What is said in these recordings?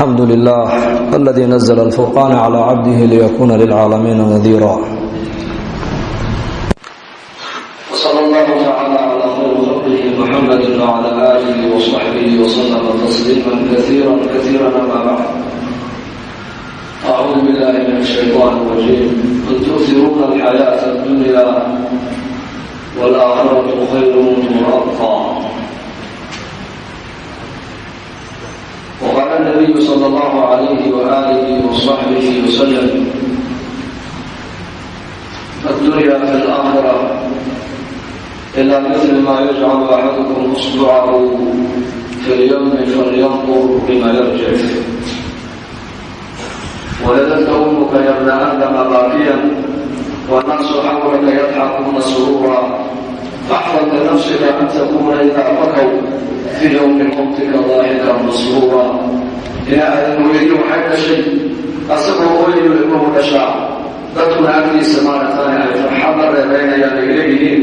الحمد لله الذي نزل الفرقان على عبده ليكون للعالمين نذيرا وصلى الله تعالى على خير خلقه محمد وعلى آله وصحبه وسلم تسليما كثيرا كثيرا أما بعد أعوذ بالله من الشيطان الرجيم بل تؤثرون الحياة الدنيا والآخرة خير وأبقى وقال النبي صلى الله عليه وآله وصحبه وسلم الدنيا في الآخرة إلا مثل ما يجعل أحدكم إصبعه في اليم فلينظر بما يرجع ولدتك أمك يا ابن آدم باكيا والناس حولك يضحكون سرورا فاحفظ لنفسك أن تكون إذا بكوا في يوم موتك ضاحكا مسرورا إلى أن يريد حق شيء أصبه ولي لكم نشاء dadkuna agtiisa maaragtay ay farxadda reebeynayaan ay leeyihiin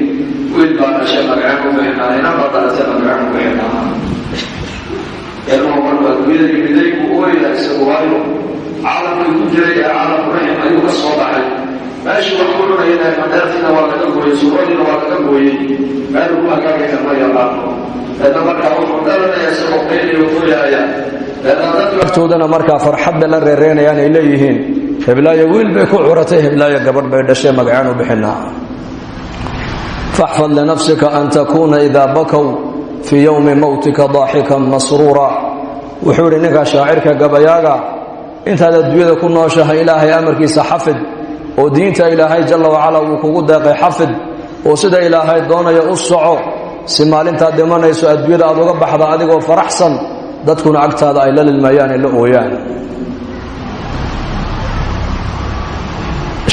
wiil baa dhashay magacaan ku bixinaa inaba dhalatay magacaan ku bixinaa ilmuhu markaa duniyada midaygu ooyaya isagu waayo caalamkii ku jiray ee caalamku raxim ayuu ka soo baxay meeshii wax ku cunayana madaartiina waa laga gooyey suuradiina waa laga gooyey meel ugu hagaagaysa ma yaqaano leedna markaa wuxuu dhalanaya isagoo qeyliyo ooyaya leedna dadku agtoodana markaa farxadda la reereynayaan ay leeyihiin heblaayo wiil bay ku curatay heblaayo gabadh bay dhashay magacaan u bixinaa faxfad linafsika an takuuna idaa bakow fii yowmi mowtika daaxikan masruura wuxuu yidhi ninkaa shaacirka gabayaaga intaad adduunyada ku nooshahay ilaahay amarkiisa xafid oo diinta ilaahay jalla wacalaa wuu kugu deeqay xafid oo sida ilaahay doonayo u soco si maalintaad dhimanayso adduunyada aad uga baxda adigoo faraxsan dadkuna agtaada ay la lilmayaan ay la ooyaan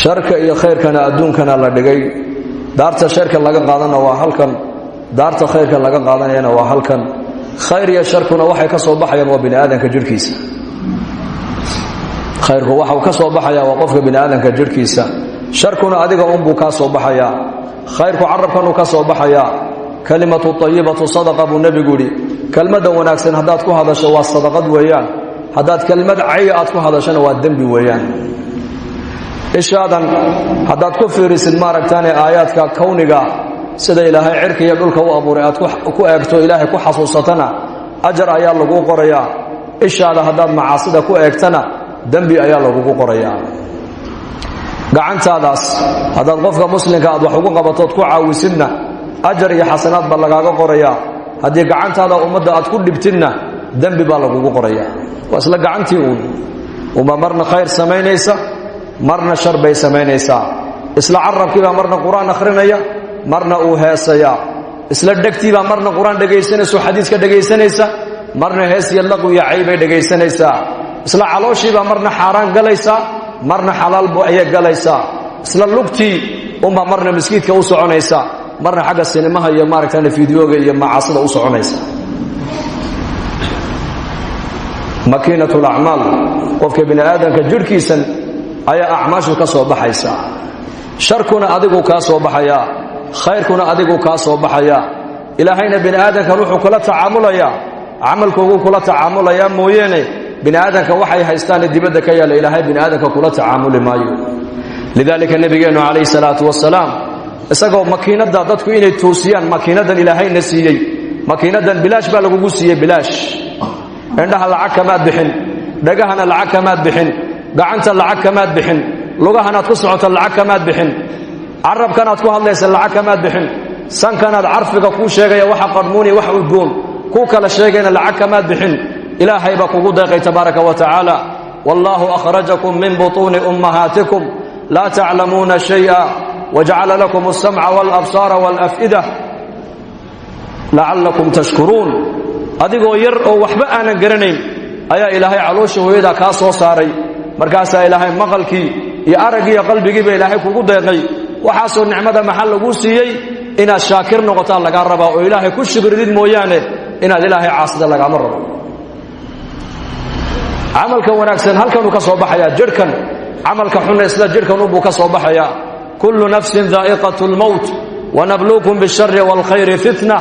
sharka iyo khayrkana adduunkana la dhigay daarta sharka laga qaadana waa halkan daarta khayrka laga qaadanayana waa halkan khayr iyo sharkuna waxay ka soo baxayaan waa bini'aadanka jirhkiisa khayrku waxa uu ka soo baxayaa waa qofka bini'aadanka jirhkiisa sharkuna adiga unbuu kaa soo baxayaa khayrku carabkanuu ka soo baxayaa kalimatu tayibatu sadaqa buu nebigu yidhi kelmadda wanaagsan haddaad ku hadasho waa sadaqad weeyaan haddaad kelmad caya aad ku hadashona waa dembi weeyaan ishaadan haddaad ku fiirisid maaragtaane aayaadka kowniga sida ilaahay cirka iyo dhulka u abuuray aad ku eegto ilaahay ku xasuusatana ajar ayaa lagu qorayaa ishaada haddaad macaasida ku eegtana dembi ayaa lagugu qorayaa gacantaadaas haddaad qofka muslimka aad wax ugu qabatood ku caawisidna ajar iyo xasanaad baa lagaaga qorayaa haddii gacantaada ummadda aad ku dhibtidna dembi baa lagugu qorayaa waa isla gacantii uma marna khayr samaynaysa marna shar bay samaynaysaa isla carabkiibaa marna qur-aan akhrinaya marna uu heesaya isla dhegtiibaa marna qur-aan dhegaysanayso xadiiska dhegaysanaysa marna hees iyo laqwi iyo caybay dhegaysanaysaa isla calooshiibaa marna xaaraan galaysaa marna xalaal ayay galaysaa isla lugtii unbaa marna miskiidka u soconaysa marna xagga sinimaha iyo maaragtana fideoga iyo macaasida u soconaysa makiinatul acmaal qofka bini'aadanka jirhkiisan ayaa acmaashu ka soo baxaysa sharkuna adigu kaa soo baxayaa khayrkuna adigu kaa soo baxayaa ilaahayna bini'aadankan wuxuu kula tacaamulayaa camalkooguu kula tacaamulayaa mooyeene bini'aadanka waxay haystaane dibadda ka yaalla ilaahay bini'aadanka kula tacaamuli maayo lidaalika nebigeennu calayhi salaatu wasalaam isagoo makiinadda dadku inay toosiyaan makiinadan ilaahayna siiyey makiinadan bilaash baa lagugu siiyey bilaash indhaha lacag kamaad bixin dhagahana lacag kamaad bixin gacanta lacag kamaad bixin lugahanaad ku socota lacag kamaad bixin carabkanaad ku hadlaysa lacag kamaad bixin sankanaad carfiga kuu sheegaya waxa qadhmuuni wax udgoon kuu kala sheegayna lacag kamaad bixin ilaahay baa kugu deeqay tabaaraka wa tacaala wallaahu akhrajakum min butuuni ummahaatikum laa taclamuuna shay'a wajacala lakum alsamca waalabsaara waalaf'ida lacallakum tashkuruun adigoo yar oo waxba aanan garanayn ayaa ilaahay caloosha hooyadaa kaa soo saaray markaasaa ilaahay maqalkii iyo araggiiyo qalbigiiba ilaahay kugu deeqay waxaasoo nicmada maxaa laguu siiyey inaad shaakir noqotaa lagaa rabaa oo ilaahay ku shukridid mooyaane inaad ilaahay caasida lagaama rabo camalka wanaagsan halkanuu ka soo baxayaa jirhkan camalka xunna isla jirhkan unbuu ka soo baxayaa kullu nafsin daa'iqatu lmowt wanabluukum bishari waalkhayri fitna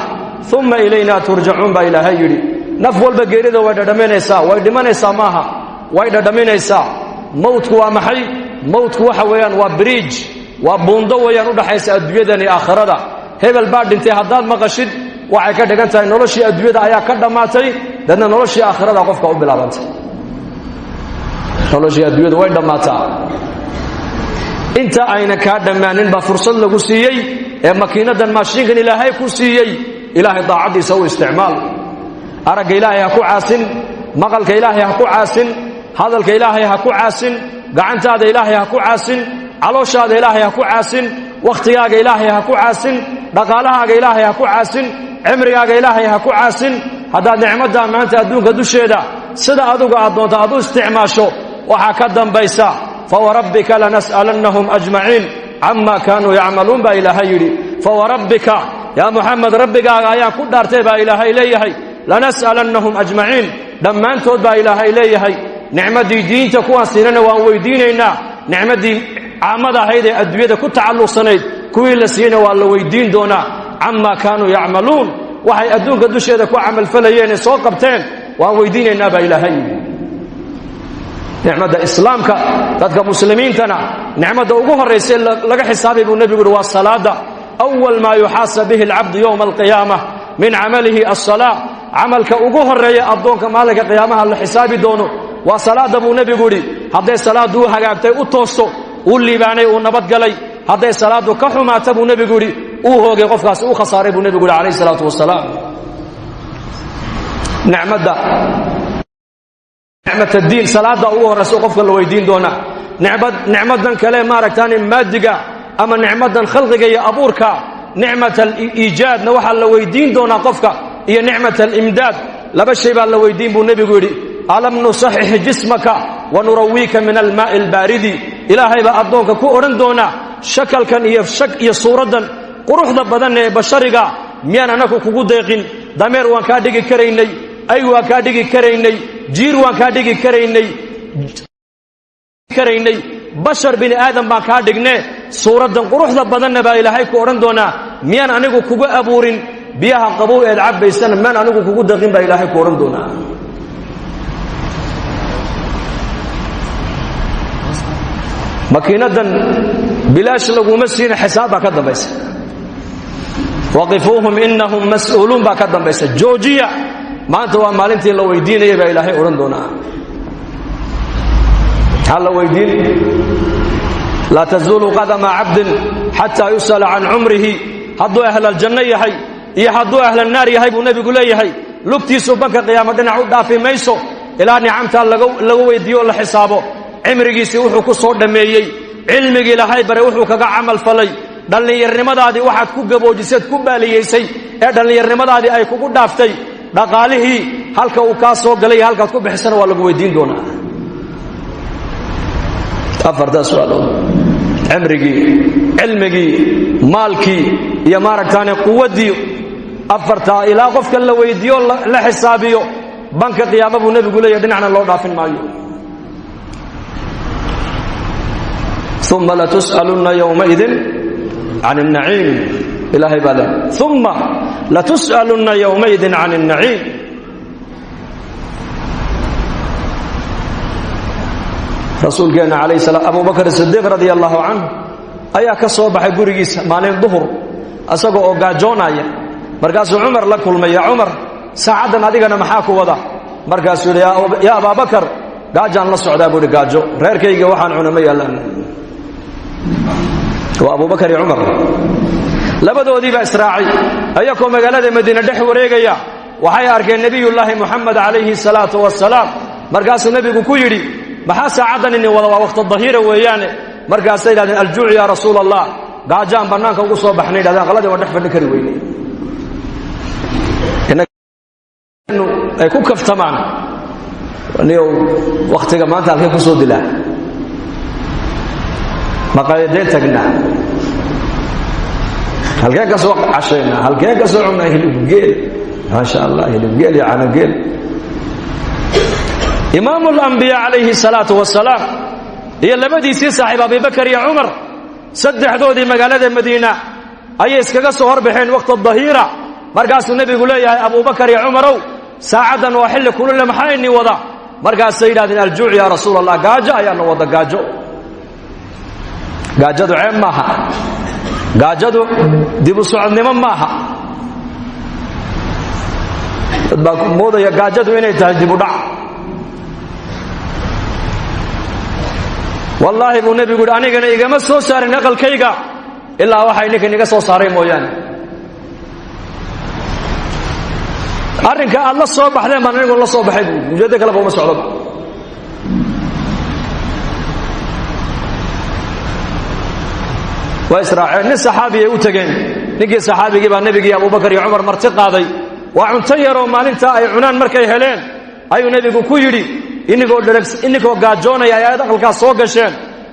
uma ilayna turjacuun baa ilaahay yidhi naf walba geerida way dhadhaminaysaa way dhimanaysaa maaha way dhadhaminaysaa mawdku waa maxay mawdku waxa weeyaan waa bridge waa buundo weeyaan u dhaxaysa adduunyadan iyo aakhirada hebel baa dhintay haddaad maqashid waxay ka dhigan tahay noloshii adduunyada ayaa ka dhammaatay dadna noloshii aakhirada qofka u bilaabantay noloshii adduunyada way dhammaataa inta ayna kaa dhammaanin baa fursad lagu siiyey ee makiinadan maashiinkan ilaahay ku siiyey ilaahay daacadiisa u isticmaal aragga ilaahay ha ku caasin maqalka ilaahay ha ku caasin hadalka ilaahay ha ku caasin gacantaada ilaahay ha ku caasin calooshaada ilaahay ha ku caasin wakhtigaaga ilaahay ha ku caasin dhaqaalahaaga ilaahay ha ku caasin cimrigaaga ilaahay ha ku caasin haddaad nicmadda maanta adduunka dusheeda sida adugu aad doonto aad u isticmaasho waxaa ka dambaysa fawarabbika lanas'alannahum ajmaciin cama kaanuu yacmaluun baa ilaahay yidhi fawarabbika yaa muxamed rabbigaaga ayaan ku dhaartay baa ilaahay leeyahay lanas'alannahum ajmaciin dhammaantood baa ilaahay leeyahay nicmaddii diinta kuwaan siinana waan weydiinaynaa nicmaddii caamada ahayd ee adduunyada ku tacalluqsanayd kuwii la siiyeyna waa la weydiin doonaa camaa kaanuu yacmaluun waxay adduunka dusheeda ku camalfalayeen ee soo qabteen waan weydiinaynaa baa ilaahay yidhi nicmadda islaamka dadka muslimiintana nicmadda ugu horraysay laga xisaabay buu nebigu yidhi waa salaada awal maa yuxaasab bihi alcabdu yowma alqiyaamah min camalihi alsalaa camalka ugu horreeya addoonka maalinka qiyaamaha la xisaabi doono waa salaada buu nebigu yidhi hadday salaaddu u hagaagtay u toosto uu liibaanay uu nabadgalay hadday salaaddu ka xumaata buu nebigu yidhi uu hoogay qofkaasi u khasaaray buu nebigu yidhi calayhi salaatu wasalaam nicmatadiin salaada ugu horraysa qofka la weydiin doonaa nicmadan kale maaragtaani maadiga ama nicmadan khalqiga iyo abuurka nicmat aliijaadna waxaa la weydiin doonaa qofka iyo nicmat alimdaad laba shay baa la weydiin buu nebigu yidhi alam nusaxix jismaka wanurawiika min almaa'i albaaridi ilaahay baa addoonka ku odhan doonaa shakalkan iyo suuraddan quruxda badan ee bashariga miyaan anaku kugu deeqin dameer waan kaa dhigi karaynay ay waan kaa dhigi karaynay jiir waan kaa dhigi karaynay bashar bini aadam baan kaa dhigne suuraddan quruxda badanna baa ilaahay ku odhan doonaa miyaan anigu kugu abuurin biyaha qabow eed cabbaysana miyaan anigu kugu deeqin baa ilaahay ku odhan doonaa makiinadan bilaash laguma siina xisaab baa ka dambaysa waqifuuhum inahum mas'uuluun baa ka dambaysa joojiya maanta waa maalintii la weydiinayay baa ilaahay odhan doonaa maxaa la weydiin laa tazuulu qadama cabdin xataa yus'ala can cumrihi hadduu ahlaljanno yahay iyo hadduu ahlalnaar yahay buu nebigu leeyahay lugtiisu banka qiyaamo dhinac u dhaafi mayso ilaa nicamtaa laga weydiiyo o la xisaabo cimrigiisii wuxuu ku soo dhammeeyey cilmigii ilaahay bare wuxuu kaga camal falay dhallinyarnimadaadii waxaad ku gaboojiseed ku baaliyaysay ee dhallinyarnimadaadii ay kugu dhaaftay dhaqaalihii halka uu kaa soo galay iyo halkaad ku bixisana waa lagu weydiin doonaa afartaa su'aalood cimrigii cilmigii maalkii iyo maaragtaane quwaddii afartaa ilaa qofka la weydiiyo la xisaabiyo banka qiyaama buu nebigu leeyahy dhinacna loo dhaafin maayo uma latus'alunna yowmaidin can الnaciim ilaahay baa le uma latus'alunna yowmaidin can الnaciim rasuulkeenna calayh salaam abu bakr sidiiq radia allahu canhu ayaa ka soo baxay gurigiisa maalin duhur isaga oo gaajoonaya markaasuu cumar la kulmay yaa cumar saacaddan adigana maxaa ku wada markaasuu yidhi yaa abaabakar gaajaan la socdaa buu ihi gaajo reerkayga waxaan cuna ma yaallaan waa abubakar iyo cumar labadoodii baa israacay ayakoo magaalada madiine dhex wareegaya waxay arkeen nebiyullaahi muxamed calayhi salaatu wasalaam markaasuu nebigu ku yidhi maxaa saacaddan ini wada waa waqti dahiira weeyaane markaasay yidhahdeen aljuuc yaa rasuula allah gaajaan bannaanka ugu soo baxnay yidhahdeen qaladii waa dhex fadhin kari weynay ay ku kaftamaan niyow wakhtiga maanta halkay ku soo dilaa maqaayadeen tagnaa halkeen ka soo cashaynaa halkeen ka soo cunaa hilibgeel maasha allah hilibgeel iyo canageel imaamu alambiyaa calayhi salaatu wasalaam iyo labadiisii saaxiib abibakar iyo cumar saddexdoodii magaalada madiina ayay iskaga soo horbaxeen waqti dahiira markaasuu nebigu leeyahay abubakar iyo cumarow ساعدا وحل كل ما حيني وضع مركز السيدة الجوع يا رسول الله قاجة يا نوض قاجو قاجدو عين ماها قاجدو ديبو سعود نمان ماها موضة يا قاجدو إني تهديبو دع والله ابو النبي يقول أنا إيقا سو ساري نقل كيقا إلا وحي نكا نيقا سو ساري مويان أرنك الله صوبح لما نقول الله صوبح وجدك لبو مسعود وإسرائيل نس صحابي يوتقين نجي صحابي جيب النبي أبو بكر يا عمر مرتقى ذي وعنتيروا ما ننتا أي عنان مركي هلين أي نبي كويري إنكو قاجونا يا دخل كاسوق شين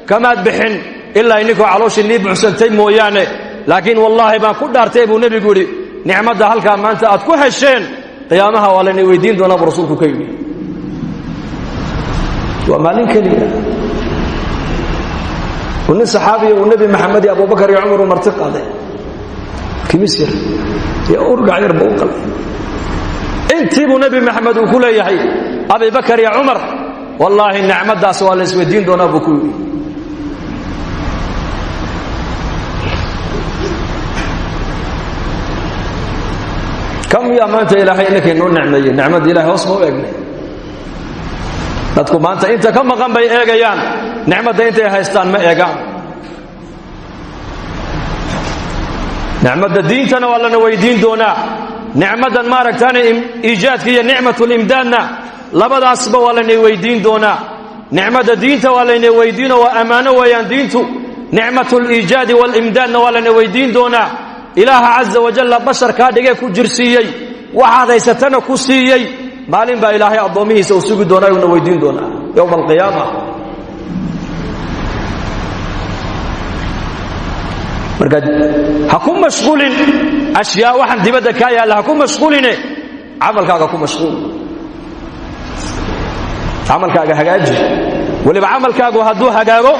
كما بحن إلا إنكو علوش النيب حسنتين مويانه لكن والله ما كل أرتيب ونبي يقولي نعمة هلك ما أنت أتكوه الشين قيامها ولا نويدين دون أبو رسولك كيني وما لنك لي ونن صحابي والنبي محمد أبو بكر يا عمر ومرتقى ذي كمسير يا أرقع يربو قلب انت ابو نبي محمد وكل يحيى أبي بكر يا عمر والله النعمة دا سوال الدين دون أبو كوي كم يا ما أنت إلهي إنك إنه نعمة نعمة إلهي وصفه إجني تقول ما أنت كم مقام بي إيجيان نعمة أنت هايستان ما إيجان نعمة الدين تنا ولا نويدين دونا نعمة ما ركتان إيجاد هي نعمة الإمدادنا لبدا أصبح ولا نويدين دونا نعمة الدين ولا نويدين وأمانة ويان دينتو نعمة الإيجاد والإمداد ولا نويدين دونا إله عز وجل بشر كادية كجرسيي وهذا يستنا كسيي مالين با إلهي أضميه سوسوق دونا ونويدين دونا يوم القيامة مرقد هكون مشغول أشياء واحد دبدا كايا لا هكون مشغولين عمل كاغا هكون مشغول عمل كاغا هجاجي واللي بعمل كاغو هدو هجاجو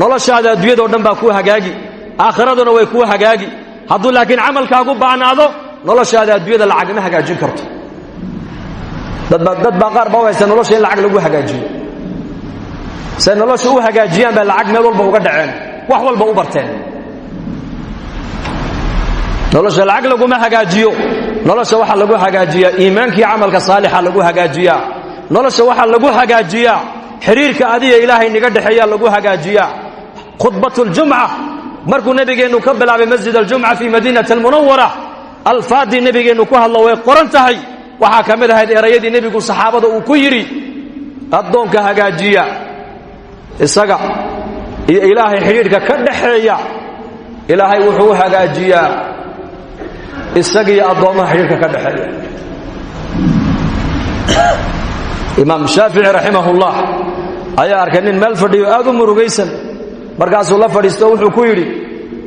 noloshaada adduunyada oo dhan baa ku hagaagi aakhiraduna way ku hagaagi hadduu laakiin camalkaagu baanaado noloshaada adduunyada lacag ma hagaajin karto dad baa qaar bawaysa nolosha in lacag lagu hagaajiyo say nolosha u hagaajiyaan baa lacag meel walba uga dhaceen wax walba u barteen nolosha lacag laguma hagaajiyo nolosha waxa lagu hagaajiyaa iimaankii camalka saalixa lagu hagaajiyaa nolosha waxa lagu hagaajiyaa xiriirka adiga ilaahay niga dhaxeeya lagu hagaajiyaa khutbatul jum'a markuu nabigeenu ka bilaabay masjid al-jum'a fi madinati al-munawwara al-fadi nabigeenu ku hadlo way qoran tahay waxa kamid ahayd erayadii nabigu saxaabada uu ku yiri adoonka hagaajiya isaga iyo ilaahay xiriirka ka dhaxeeya ilaahay wuxuu hagaajiyaa isaga iyo adoomaha xiriirka ka dhaxeeya imaam Shaafi'i rahimahullah ayaa arkay nin meel fadhiyo aad u murugaysan markaasuu la fadhiisto wuxuu ku yiri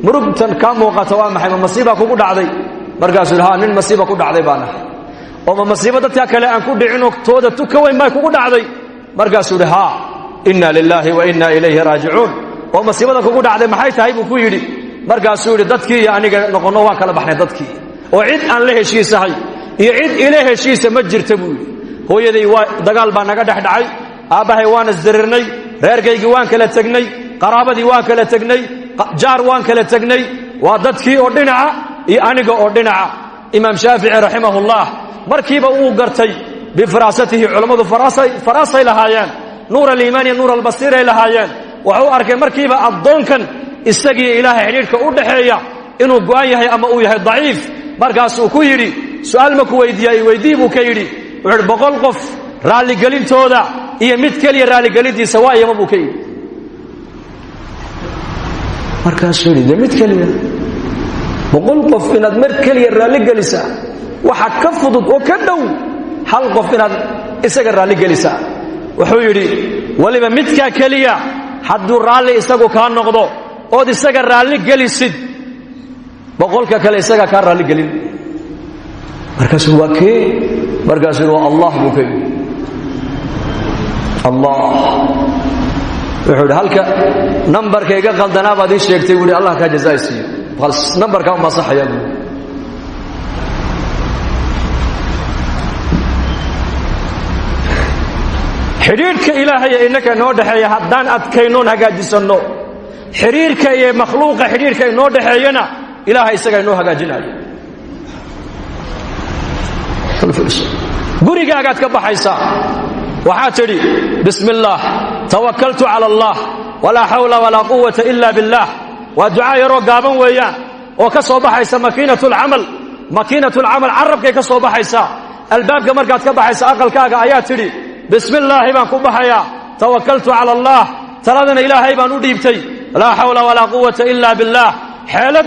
murugtan ka muuqata waa maxay masiiba kugu dhacday markaasuu lahaa nin masiiba ku dhacday baana oo masiiba dadka kale aan ku dhicin tooda tuka weyn ma kugu dhacday markaasuu lahaa inna lillahi wa inna ilayhi raaji'un oo masiibada kugu dhacday maxay tahay buu ku yiri markaasuu yiri dadkii aniga noqono waan kala baxnay dadkii oo cid aan la heshiisahay iyo cid ilaahay heshiisa ma jirta buu hooyaday waa dagaal baa naga dhaxdhacay aabahay waan isdirirnay reerkaygi waan kala tagnay qaraabadii waan kala tagnay jaar waan kala tagnay waa dadkii oo dhinaca iyo aniga oo dhinaca imaam Shaafi'i rahimahullah markiiba uu gartay bi faraasatihi culimadu faraasay lahaayeen nuur al-iimaan iyo nuur al-basiir ay lahaayeen wuxuu arkay markiiba adoonkan isagii ilaahay xiriirka u dhaxeeya inuu go'an yahay ama uu yahay daciif markaasuu ku yiri su'aal ma ku weydiiyay buu ka yiri wuxuu 100 qof raali galintooda iyo mid kaliya raali galintiisa waa iyama buu ka yiri markaasuu yiri mid kaliya 100 qof inaad mar kaliya raali galisa waxa ka fudud oo ka dhow hal qof inaad isaga raali galisa wuxuu yiri waliba midka kaliya hadduu raali isagu ka noqdo oo isaga raali galisid 100 ka kale isaga ka raali galin markaasuu waa kee markaasuu waa Allah buu ka yiri Allah wuxuu halka numberkayga qaldanaa baad ii sheegtay wali Allah ka jazaaysiyo bal numberka ma saxaya xiriirka ilaahay inaka noo dhaxeeya haddaan adkaynoon hagaajisano xiriirka iyo makhluuqa xiriirka inoo dhaxeeyana ilaahay isaga inoo hagaajinayo gurigaagaad ka baxaysaa waxaad tidhi bismillaah tawakkaltu cala allah walaa xawla walaa quwata ila billah waa ducaa yaroo gaaban weeyaan oo ka soo baxaysa makiinatulcamal carabkay ka soo baxaysaa albaabka markaad ka baxaysa aqalkaaga ayaa tidhi bismillaahi baan ku baxayaa tawakkaltu cala allah taladana ilaahay baan u dhiibtay laa xawla walaa quwata ila billah xeelad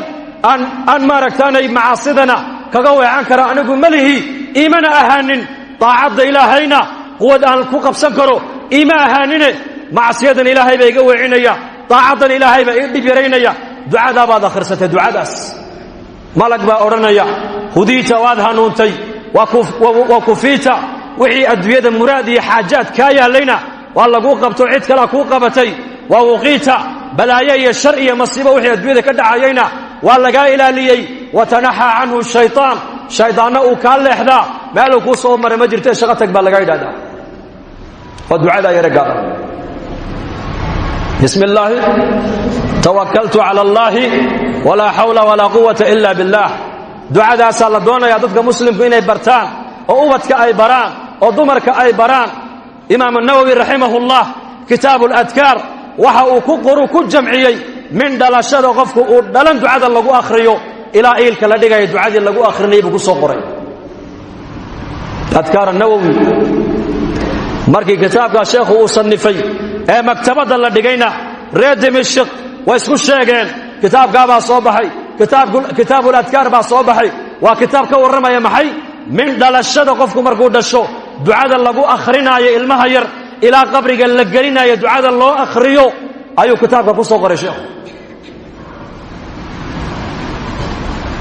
aan maaragtaanay macaasidana kaga weecan kara anigu malihi iimana ahaanin daacadda ilaahayna quwad aan ku qabsan karo iima ahaanine macsiyadan ilaahay baa iga weecinaya daacaddan ilaahay baa ii dhib yaraynaya ducadaa baad akhrisatay ducadaas malag baa odhanaya hudiita waad hanuuntay wa kufiita wixii adduunyada muraad iyo xaajaad kaa yaallayna waa laguu qabto cid kalea kuu qabatay wa wuqiita balaayo iyo shar iyo masiibo wixii adduunyada ka dhacayayna waa lagaa ilaaliyey watanaxaa canhu shaytaan shaydaanna uu kaa leexdaa meeluu kuu soo maray ma jirtee shaqo tag baa laga yidhahdaa waa ducadaa yare gaaban bismi illaahi tawakkaltu cala allaahi walaa xawla walaa quwata ila billah ducadaasaa la doonayaa dadka muslimku inay bartaan oo ubadka ay baraan oo dumarka ay baraan imaam nawowi raximahullah kitaabu ladkaar waxa uu ku qoru ku jamciyey min dhalashada qofku uu dhalan ducada lagu akhriyo ilaa iilka la dhigaya ducadii lagu akhrinayay buu ku soo qoray adkaar nawowi markii kitaabkaa sheekhu uu sannifay ee maktabadda la dhigayna reer dimashq way isku sheegeen kitaabkaabaa soo baxay kitaabuladkaar baa soo baxay waa kitaab ka warramaya maxay min dhalashada qofku markuu dhasho ducada lagu akhrinaayo ilmaha yar ilaa qabriga la gelinayo ducada loo akhriyo ayuu kitaabka ku soo qoray sheekhu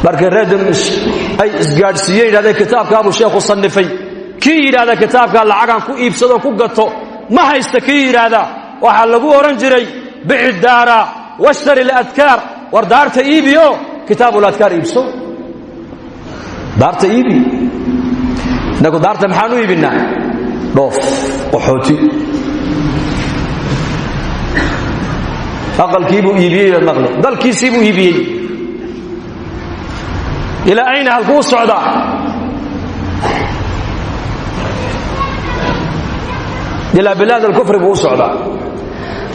markii reer dimashq ay isgaadhsiiyeen yidhahdeen kitaabkaabuu sheekhu sannifay kii yidhaahda kitaabkaa lacagaan ku iibsadoo ku gato ma haysta kii yidhaahda waxaa lagu odhan jiray bici daara washtari ladkaar war daarta iibi oo kitaabuladkaar iibso daarta iibi inagu daarta maxaan u iibinaa dhoof qaxooti aqalkiibuu iibiyey baad maqli dalkiisiibuu iibiyey ilaa ayna halkuu socdaa ilaa bilaad alkufri buu u socdaa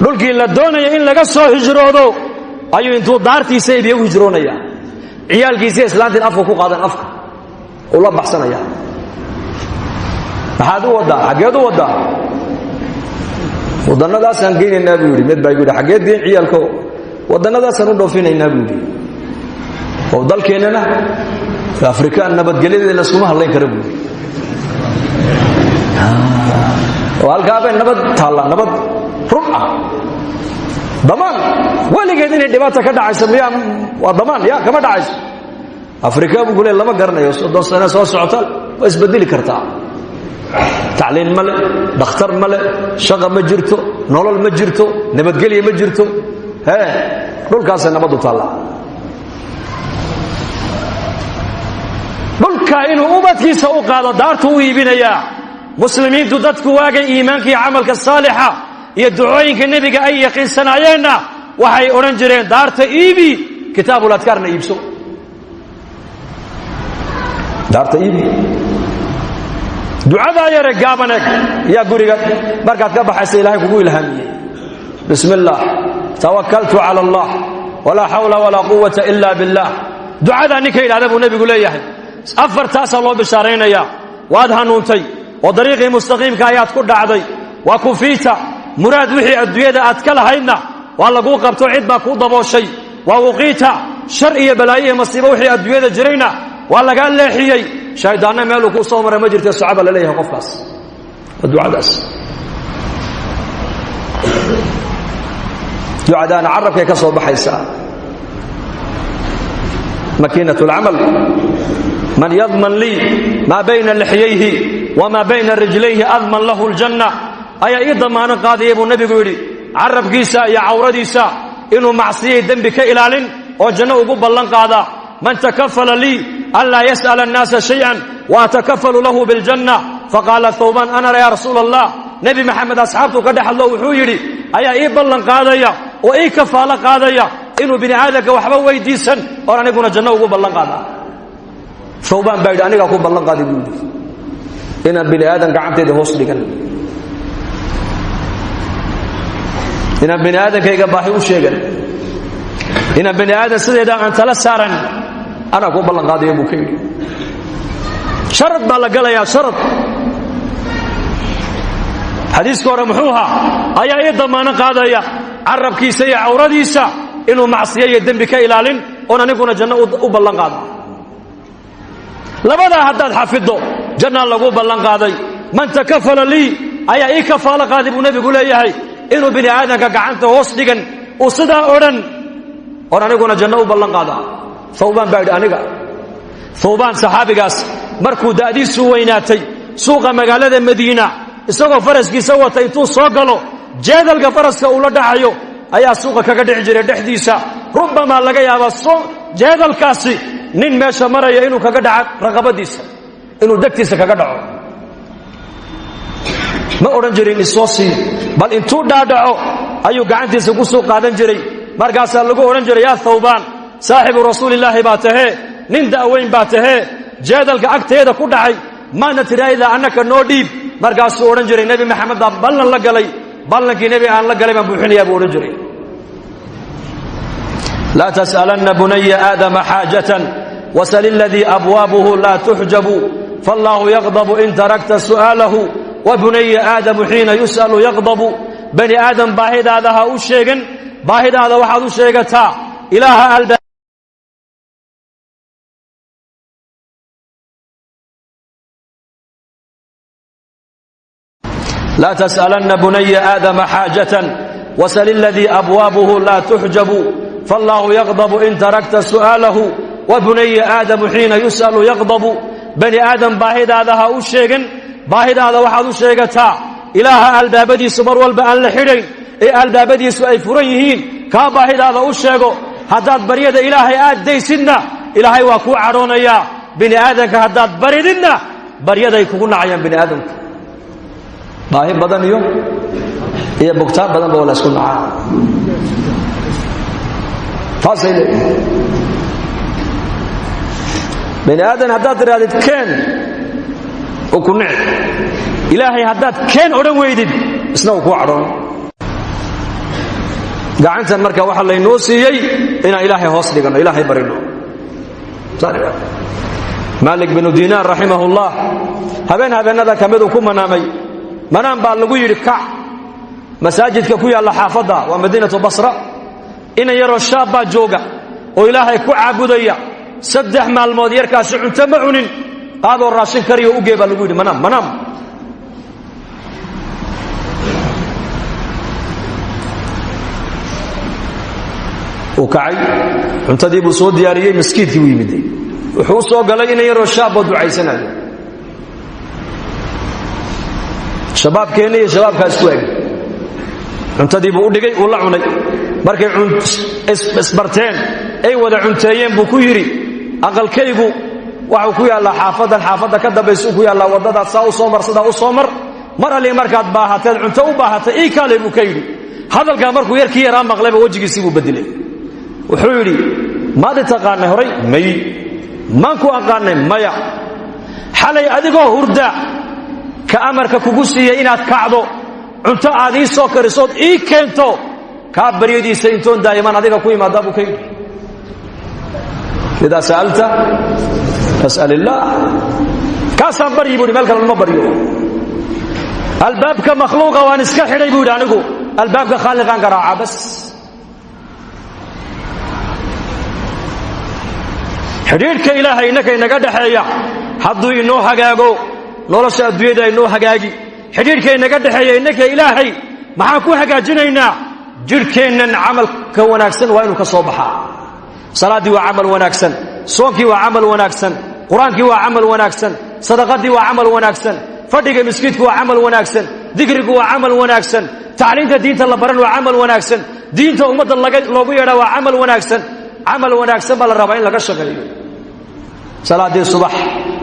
dhulkii la doonaya in laga soo hijroodo ayuu intuu daartiisa iibiye u hijroonaya ciyaalkiisii islaantiin afka ku qaadan afka uu la baxsanaya maxaad u waddaa xaggeed u waddaa waddannadaasaan geynaynaa buu yidhi mid baa igu yidhi xaggeed diin ciyaalko waddannadaasaan u dhoofinaynaa buu yidhi oo dalkeennana afrikaan nabadgelyadeeda laskuma hadlayn kara buu yidhi oo halkaabay nabad taalla nabad run ah damaan weligeed inay dhibaata ka dhacayso miyaa waa damaan ya kama dhacayso afrika buu kule lama garanayo 30 sano soo socota waa isbedeli kartaa tacliin male dhakhtar male shaqo ma jirto nolol ma jirto nabadgelyo ma jirto dhulkaasay nabadu taalla dhulka inuu ubadkiisa u qaado daartu u iibinayaa muslimiintu dadku waagay iimaanka iyo camalka saalixa iyo ducooyinka nebiga ay yaqiinsanayeenna waxay odhan jireen daarta iibi kitaabuladkaarna iibso daarta iibi ducadaa yare gaabaneeg yaa guriga markaad ka baxaysa ilaahay kugu ilhaamiyey bismi illaah tawakkaltu cala allah walaa xawla walaa quwata ila billah ducadaa ninka yidhahda buu nebigu leeyahay afartaasaa loo bishaaraynayaa waad hanuuntay oo dariiqii mustaqiimka ayaad ku dhacday waa kufiita muraad wixii adduunyada aad ka lahaydna waa laguu qabto cid baa kuu dabooshay waa wuqiita shar iyo balaayo iyo masiibo wixii adduunyada jirayna waa lagaa leexiyey shaydaanna meeluu kuu soo maray ma jirta socaba la leeyahay qofkaas waa ducadaas ducadaana carabkay ka soo baxaysaa makiinatu lcamal man yadman lii maa bayna lixyayhi wamaa bayna rijlayhi adman lahu ljanna ayaa ii damaano qaadaya buu nebigu yidhi carabkiisa iyo cawradiisa inuu macsiyay dembi ka ilaalin oo janno ugu ballan qaada man takafala lii an laa yas'ala annaasa shay'an wa atakafalu lahu biljanna faqaala thawban ana ya rasuula allah nebi maxamed asxaabtu ka dhex hadlo wuxuu yidhi ayaa ii ballan qaadaya oo ii kafaalo qaadaya inuu bini aadamka waxba weydiisan oon aniguna janno ugu ballan qaada thawbaan baa yidhi anigaa ku ballan qaadi buu yidhi inaan bini aadam gacanteeda hoos dhigan inaan bini aadamkayga baahi u sheegan inaan bini aadam sideeda aan tala saaran anaa ku ballan qaadaya buu ka yidhi sharad baa la galayaa sharad xadiiska hore muxuu ahaa ayaa ii damaano qaadaya carabkiisa iyo cawradiisa inuu macsiyo iyo dembi ka ilaalin oon aniguna janno u ballan qaado labadaa haddaad xafiddo jannaa lagu ballan qaaday man takafala lii ayaa ii kafaalo qaaday buu nebigu leeyahay inuu bini aadamka gacanta hoos dhigan uu sidaa odhan oon aniguna janno u ballan qaada thawbaan baa yidhi aniga thawbaan saxaabigaas markuu da'diisu weynaatay suuqa magaalada madiina isagoo faraskiisa wata intuu soo galo jeedalka faraska uu la dhacayo ayaa suuqa kaga dhici jiray dhexdiisa rubbamaa laga yaabaa jeedalkaasi nin meesha maraya inuu kaga dhaco raqabadiisa inuu degtiisa kaga dhaco ma odhan jirin isoo sii bal intuu dhaadhaco ayuu gacantiisa ku soo qaadan jiray markaasaa lagu odhan jiray yaa thawbaan saaxibu rasuulillaahi baa tahee nin da'weyn baa tahee jeedalka agteeda ku dhacay maadna tidhaahdaa annaka noo dhiib markaasuu odhan jiray nebi maxamed baa ballan la galay ballankii nebi aan la galay baan buuxinayaa buu odhan jiray laa tas'alanna bunaya aadama xaajatan wasal iladii abwaabuhu laa tuxjabu fallaahu yaqdabu in tarakta su'aalahu wa bunaya aadamu xiina yus'alu yaqdabu bani aadam baahidaada ha u sheegan baahidaada waxaad u sheegataa ilaaha لا تسألن بني آدم حاجة وسل الذي أبوابه لا تحجب فالله يغضب إن تركت سؤاله وبني آدم حين يسأل يغضب بني آدم باهد هذا الشيغن باهد هذا واحد الشيغتا إله البابدي سمر والبأن لحرين البابدي سؤال فريهين كا باهد هذا الشيغو هداد بريد إلهي آد دي سنة إلهي واكو عرون يا بني آدم كهداد بريدنا بريد يكون عيان بني آدم baahi badan iyo bugtaan badan ba la isku nacaa taasay bani aadan haddaad tirahdid keen oo ku nici ilaahay haddaad keen odhan weydid isna uu ku cadhoon gacantan marka waxa laynoo siiyey inaan ilaahay hoos dhigano ilaahay barino maalik binu diinaar raximahullah habeenada ka mid uu ku manaamay manaan baa lagu yidhi kac masaajidka ku yaalla xaafadda waa madiinatu basra inan yaroo shaab baa jooga oo ilaahay ku caabudaya 3 maalmood yarkaasi cunto ma cunin qaadoo raashin kariyo u gee baa lagu yidhi manaam uu kacay cuntadii buu soo diyaariyey maskiidkii u yimiday wuxuu soo galay inan yaroo shaab oo ducaysanayo shabaabkeenna iyo shabaabkaa isku eg cuntadii buu u dhigay uu la cunay markay isbarteen ay wada cunteeyeen buu ku yidhi aqalkaygu waxuu ku yaallaa xaafadda ka dambaysa ku yaallaa waddadaad saa u soo mar sidaa u soo mar allii markaad baahateed cunto u baahatay ii kaalay buu ka yidhi hadalkaa markuu yarkii yaraa maqlayba wejigiisii buu bedelay wuxuu yidhi maad i taqaanay horay may maan ku aqaanay maya xalay adigoo hurda ka amarka kugu siiyey inaad kacdo cunto aad ii soo karisood ii keento kaa baryadiisa intoon daa'iman adiga ku imaadaa buu ka yidhi idaa sa'alta fas'al illaah kaasaan baryi buu yidhi meel kale lama baryo albaabka makhluuqa waan iska xidhay buu yidhi anigu albaabka khaaliqaan garaaca bas xidhiidhka ilaahay innaka inaga dhaxeeya hadduu inoo hagaago nolosha adduunyada inoo hagaagi xidhiidhka inaga dhaxeeya innaka ilaahay maxaan ku hagaajinaynaa jidhkeennan camalka wanaagsan waa inuu ka soo baxaa salaaddii waa camal wanaagsan soonkii waa camal wanaagsan qur-aankii waa camal wanaagsan sadaqadii waa camal wanaagsan fadhiga miskiidku waa camal wanaagsan dikrigu waa camal wanaagsan tacliinta diinta la baran waa camal wanaagsan diinta ummadda loogu yeedhaa waa camal wanaagsan baa la rabaa in laga shaqeeyo salaaddii subax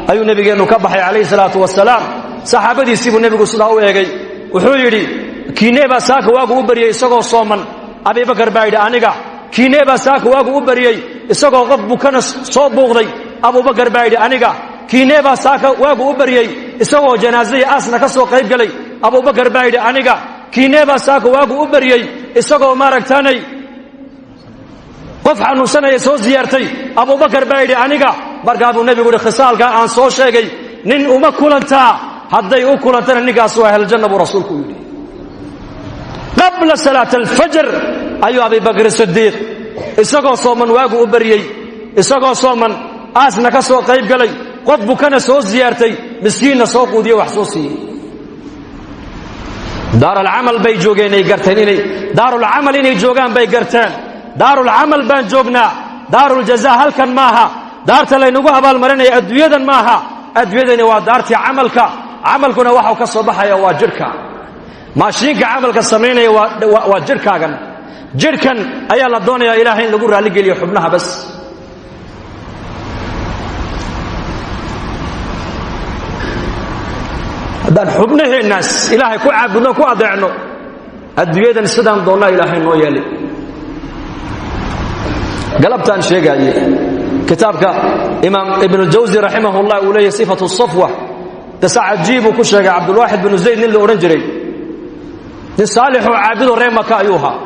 ayuu nebigeennu ka baxay calayhi salaatu wasalaam saxaabadiisii buu nebigu sidaa u eegay wuxuu yidhi kiinee baa saaka waagu u baryey isagoo sooman abibakar baa yidhi aniga kiinee baa saaka waagu u baryey isagoo qof bukana soo buuqday abubakar baa yidhi aniga kiinee baa saaka waagu u baryey isagoo janaasada aasna ka soo qayb galay abubakar baa yidhi aniga kiinee baa saaka waagu u baryey isagoo maaragtaanay qof xanuunsanaya soo ziyaartay abubakar baa yidhi aniga markaa buu nebigu yidhi khisaalkaa aan soo sheegay nin uma kulantaa hadday u kulantana ninkaas waa ahljanna buu rasuulku yidhi qabla salaat alfajr ayuu abibakr sidiiq isagoo sooman waagu u baryey isagoo sooman aasna ka soo qayb galay qof bukana soo ziyaartay miskiinna soo quudiye wax soo siiyey daarulcamal bay joogeen ay garteen inay daarulcamal inay joogaan bay garteen daarulcamal baan joognaa daaruljazaa halkan maaha daarta laynagu abaalmarinaya adduunyadan maaha adduunyadani waa daartii camalka camalkuna waxau ka soo baxaya waa jidhka maashiinka camalka samaynaya waa jidhkaagan jidhkan ayaa la doonayaa ilaahay in lagu raalligeliyo xubnaha bas haddaan xubnaheennaas ilaahay ku caabudno ku adeecno adduunyadan sidaan doonnaa ilaahay noo yeelay galabtaan sheegaaye kitaabka imaam ibnuljawsi raximahullah uu leeyahy sifatu safwa qisa cajiibuu ku sheegay cabdulwaaxid binu zayd nin la odhan jiray nin saalixoo caabudo reer maka ayuu ahaa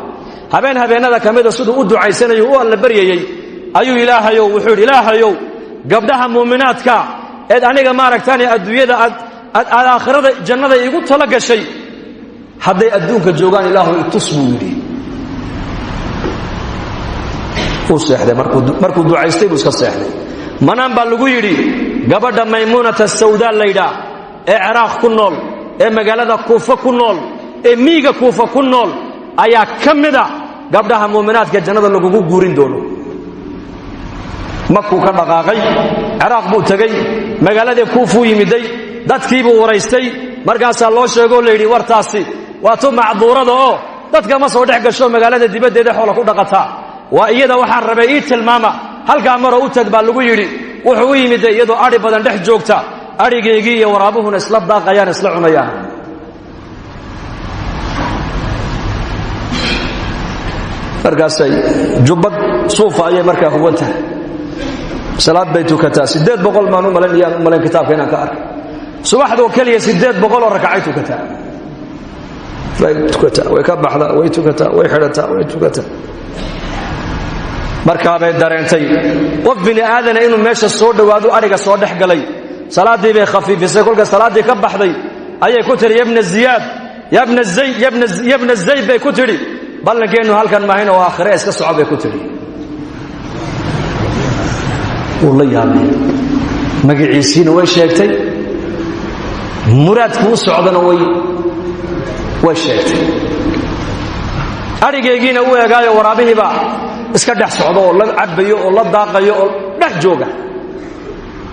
habeen habeennada ka mida siduu u ducaysanayo u alla baryayey ayuu ilaahayow wuxuu yidhi ilaahayow gabdhaha muuminaadka eed aniga maaragtaane adduunyada aad aakhirada jannada iigu tala gashay hadday adduunka joogaan ilaahu itus buu yidhi uu seexday markuu ducaystay buu iska seexday manaan baa lagu yidhi gabadha maymuunata sawdaa laydhaa ee ciraaq ku nool ee magaalada kuufa ku nool ee miiga kuufa ku nool ayaa ka mida gabdhaha muuminaadka jannada lagugu guurin doono makuu ka dhaqaaqay ciraaq buu tegey magaaladii kuufuu yimiday dadkiibuu waraystay markaasaa loo sheegoo layidhi wartaasi waa tu macduurada oo dadka ma soo dhex gasho magaalada dibaddeeda xoola ku dhaqataa waa iyada waxaan rabay ii tilmaama halkaa maroo u tag baa lagu yidhi wuxuu u yimidee iyadoo adhi badan dhex joogta adhigaygii iyo waraabuhuna isla daaqayaan isla cunayaan markaasay jubbad suufa ayay markaa huwan tahay salaad bay tukataa 800 maan u malayn kitaabka inaan ka arkay subaxdoo keliya 800 oo rakacay tukataa way ka baxdaa way tukataa way xidhataa way tukataa markaa bay dareentay qof bini aadana inuu meesha soo dhowaado ariga soo dhex galay salaadii bay khafiifisay kolka salaadii ka baxday ayay ku tiri ibn ziyaad ibn zayd bay ku tiri ballankeenu halkan maahin oo aakhire iska socod bay ku tiri wala yaabay magaciisina way sheegtay muraadku socdana way sheegtay arigeegiina uu eegaayo waraabihiiba iska dhex socdo oo la cabayo oo la daaqayo oo dhex jooga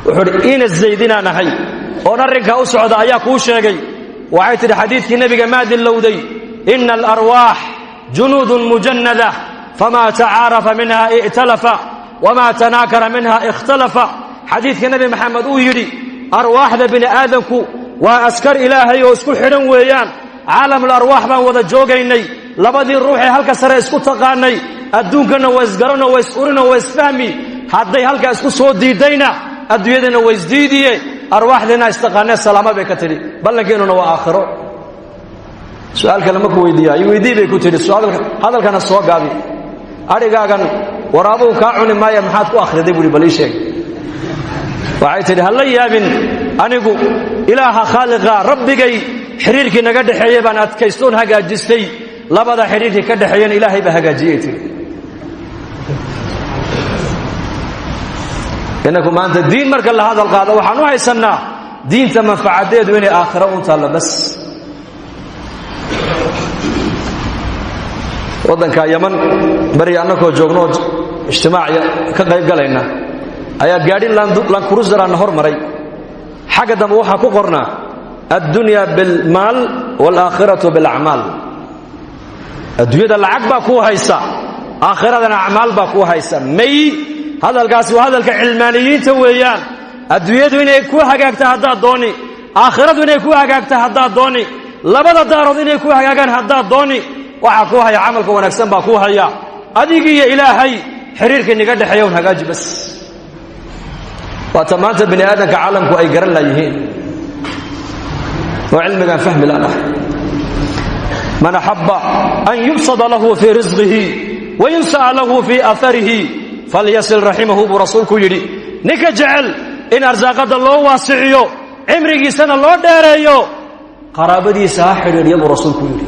wuxuu ina zaydina nahay oo arrinka u socda ayaa ku sheegay waxay tiri xadiidkii nabiga maadin lowday inna al-arwah junudun mujannada fama ta'arafa minha i'talafa wama tanakara minha ikhtalafa xadiidkii nabi maxamed uu yidhi arwaaxda bini aadamku waa askar ilaahay oo isku xidhan weeyaan caalamul arwaax baan wada joogaynay labadii ruuxee halka sare isku taqaanay adduunkana waa isgarano waa is-urino waa isfahmi hadday halkaa isku soo diidayna adduunyadana waa isdiidiye arwaaxdiina istaqaanee salaama bay ka tidhi ballankeenuna waa aakhiro su'aal kale ma ku weydiiyaa i weydii bay ku tidhi hadalkana soo gaabi adhigaagan waraabuhu kaa cuni maaya maxaad ku akhriday buuhi bal ii sheeg waxay tidhi ha la yaabin anigu ilaaha khaaliqa rabbigay xiriirkii naga dhexeeye baan adkaystoon hagaajistay labada xiriirkii ka dhexeeyana ilaahay baa hagaajiyey tiri inaku maanta diin marka la hadal qaado waxaan u haysannaa diinta manfacadeedu inay aakhiro un taalla bas waddanka yaman bari annakoo joognooo ijtimaac ka qayb galayna ayaa gaadhi lankurusaraana hormaray xagga dambe waxaa ku qornaa addunya bilmaal waalaakhiratu bilacmaal adduunyada lacag baa kuu haysa aakhiradana acmaal baa kuu haysa may hadalkaasi waa hadalka cilmaaniyiinta weeyaan adduunyadu inay ku hagaagta haddaad dooni aakhiradu inay ku hagaagta haddaad dooni labada daarood inay ku hagaagaan haddaad dooni waxaa ku haya camalka wanaagsan baa ku haya adiga iyo ilaahay xiriirka inaga dhexeeya un hagaaji bas waa tamaanta bini aadanka caalamku ay garan laayihiin oo cilmigan fahmi laanahay man axabba an yubsada lahu fii risqihi wayunsa'a lahu fii aaharihi falyasil raximahu buu rasuulku yidhi ninka jecel in arsaaqada loo waasiciyo cimrigiisana loo dheereeyo qaraabadiisa ha xidhiidhiya buu rasuulku yidhi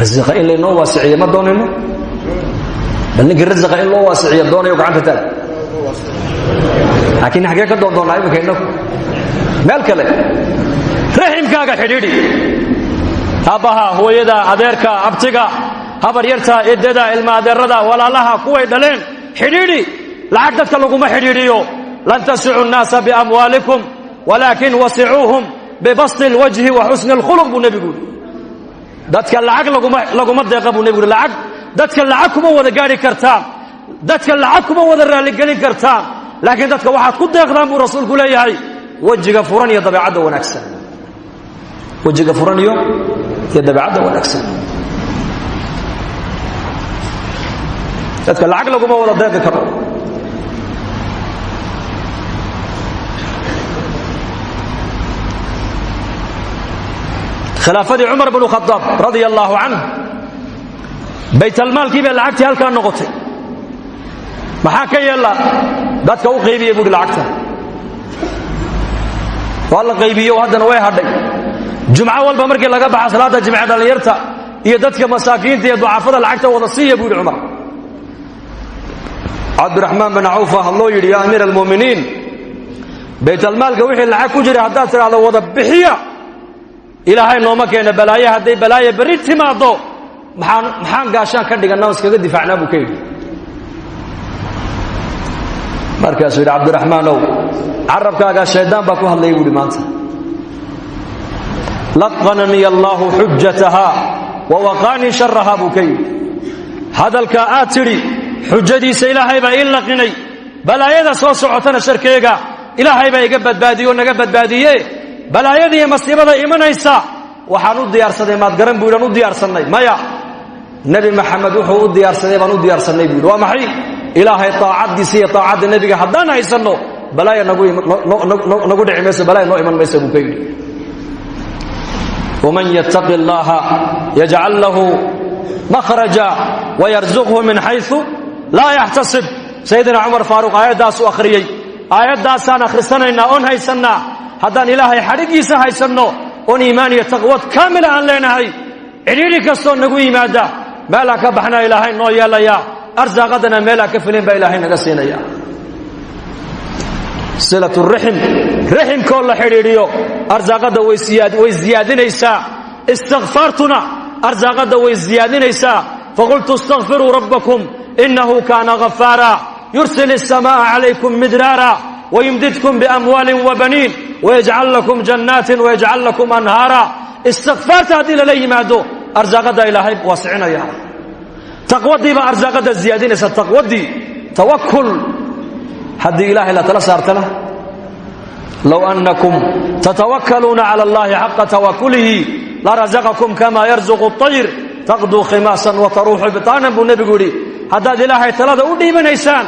rasiqa in laynoo waasiciyo ma doonayno bal ninkii rasiqa in loo waasiciyo doonayo gacanta taag laakiin xaggee ka doondoonnaa iminka innagu meel kale raximkaaga xidhiidhi aabbaha hooyada adeerka abtiga habar yarta eddada ilma adeerada walaalaha kuway dhaleen xidhiidhi lacag dadka laguma xidhiidhiyo lan tasicu nnaasa biamwaalikum walaakin wasicuuhum bibasti lwajhi wa xusni alkhuluq buu nebigu yidhi dadka lacag laguma deeqa buu nebigu yidhi lacag dadka lacag kuma wada gaadhi kartaan dadka lacag kuma wada raalligelin kartaan laakiin dadka waxaad ku deeqdaan buu rasuulku leeyahay wejiga furan iyo dabeecadda wanaagsan wejiga furan iyo dabeecadda wanaagsan dadka lacag laguma wada deeqi karo khilaafadii cumar bnu khadaab radia allaahu canhu baytalmaalkii bay lacagtii halkaa noqotay maxaa ka yeella dadka u qaybiyey buuhi lacagta waa la qaybiyo haddana way hadhay jumco walba markii laga baxa salaada jimce dhallinyarta iyo dadka masaakiinta iyo ducafada lacagta wada siiya buu yidhi cumar cabdiraxmaan bin cawfa hadloo yidhi yaa amiira almu'miniin baytalmaalka wixii lacag ku jira haddaad tidhaahdo wada bixiya ilaahay nooma keena balaaye hadday balaaye berri timaaddo maxaan gaashaan ka dhigannaa o iskaga difaacnaa buu ka yidhi markaasuu yidhi cabdiraxmaanow carabkaagaa shayddaan baa ku hadlaya buuhi maanta laqananiya allaahu xujatahaa wa waqaanii sharahaa buu ka yidhi hadalkaa aad tidhi xujadiisa ilaahay baa ii laqinay balaayada soo socotana sharkeega ilaahay baa iga badbaadiye oo naga baadbaadiye balaayada iyo masiibada imanaysa waxaan u diyaarsaday maad garan buu yidhi aan u diyaarsannay maya nebi maxamed wuxuu u diyaarsaday baan u diyaarsannay buu yidhi waa maxay ilaahay taacaddiisa iyo taacadda nebiga haddaan haysanno balaaya nagu dhici mayso balaaya noo iman maysa buu ka yidhi waman yattaqi allaha yajcal lahu makhraja wayarzuqhu min xaysu laa yaxtasib sayidina cumar faaruq aayaddaasuu akhriyey aayaddaasaan akhrisanaynaa oon haysannaa haddaan ilaahay xadhiggiisa haysanno oon iimaan iyo taqwad kaamila aan leenahay cidhiidhi kastoo nagu yimaada meelaan ka baxnaa ilaahay noo yeelayaa arsaaqadana meelaan ka filin baa ilaahay naga siinaya silatu raxim raximkoo la xidhiidhiyo arsaaqadda way ziyaadinaysaa istikfaartuna arsaaqadda way ziyaadinaysaa faqultu istakfiruu rabbakum innahu kaana ghafaara yursil الsamaaءa calaykum midraara wayumdidkum biamwaalin wabaniin wayajcal lakum jannaatin wayajcal lakum anhaara istikfaarta haddii lala yimaado arsaaqadda ilaahay waasicinaya taqwadii baa arsaaqadda ziyaadinaysa taqwadii tawakul haddii ilaahay la tala saartana low annakum tatawakkaluuna cala allahi xaqa tawakulihi larazaqakum kama yarzuqu اطayr taqduu khimaasan wataruuxu bitaanan buu nebigu yidhi haddaad ilaahay talada u dhiibanaysaan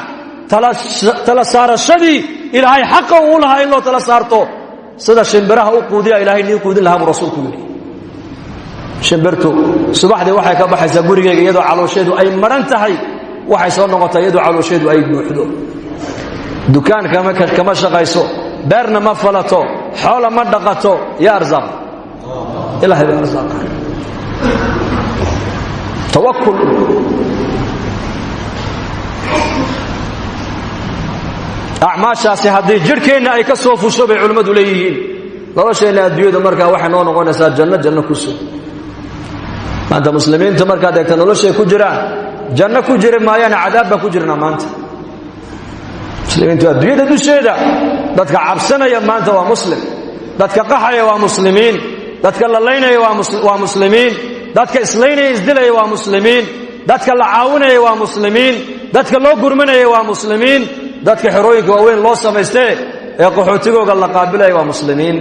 tala saarashadii ilaahay xaqa uu lahaa in loo tala saarto sida shimbiraha u quudiya ilaahay nii quudin lahaa buu rasuulku yidhi shimbirtu subaxdii waxay ka baxaysaa gurigeyga iyadoo caloosheedu ay maran tahay waxay soo noqotaa iyadoo caloosheedu ay buuxdo dukaan kama shaqayso beerna ma falato xoola ma dhaqato yaa arsaaq ilaahay baa arsaaqa tawakul acmaashaasi haddii jidhkeenna ay ka soo fusho bay culimmadu leeyihiin nolosheenna adduunyada markaa waxay noo noqonaysaa janno ku sug maanta muslimiinta markaad eegta noloshay ku jiraan janno ku jiri maayaana cadaab baan ku jirnaa maanta muslimiintu adduunyada dusheeda dadka cabsanaya maanta waa muslim dadka qaxaya waa muslimiin dadka lalaynaya waa muslimiin dadka islaynaya isdilaya waa muslimiin dadka la caawinaya waa muslimiin dadka loo gurmanaya waa muslimiin dadka xerooyinka waaweyn loo samaystee ee qaxootigooga la qaabilaya waa muslimiin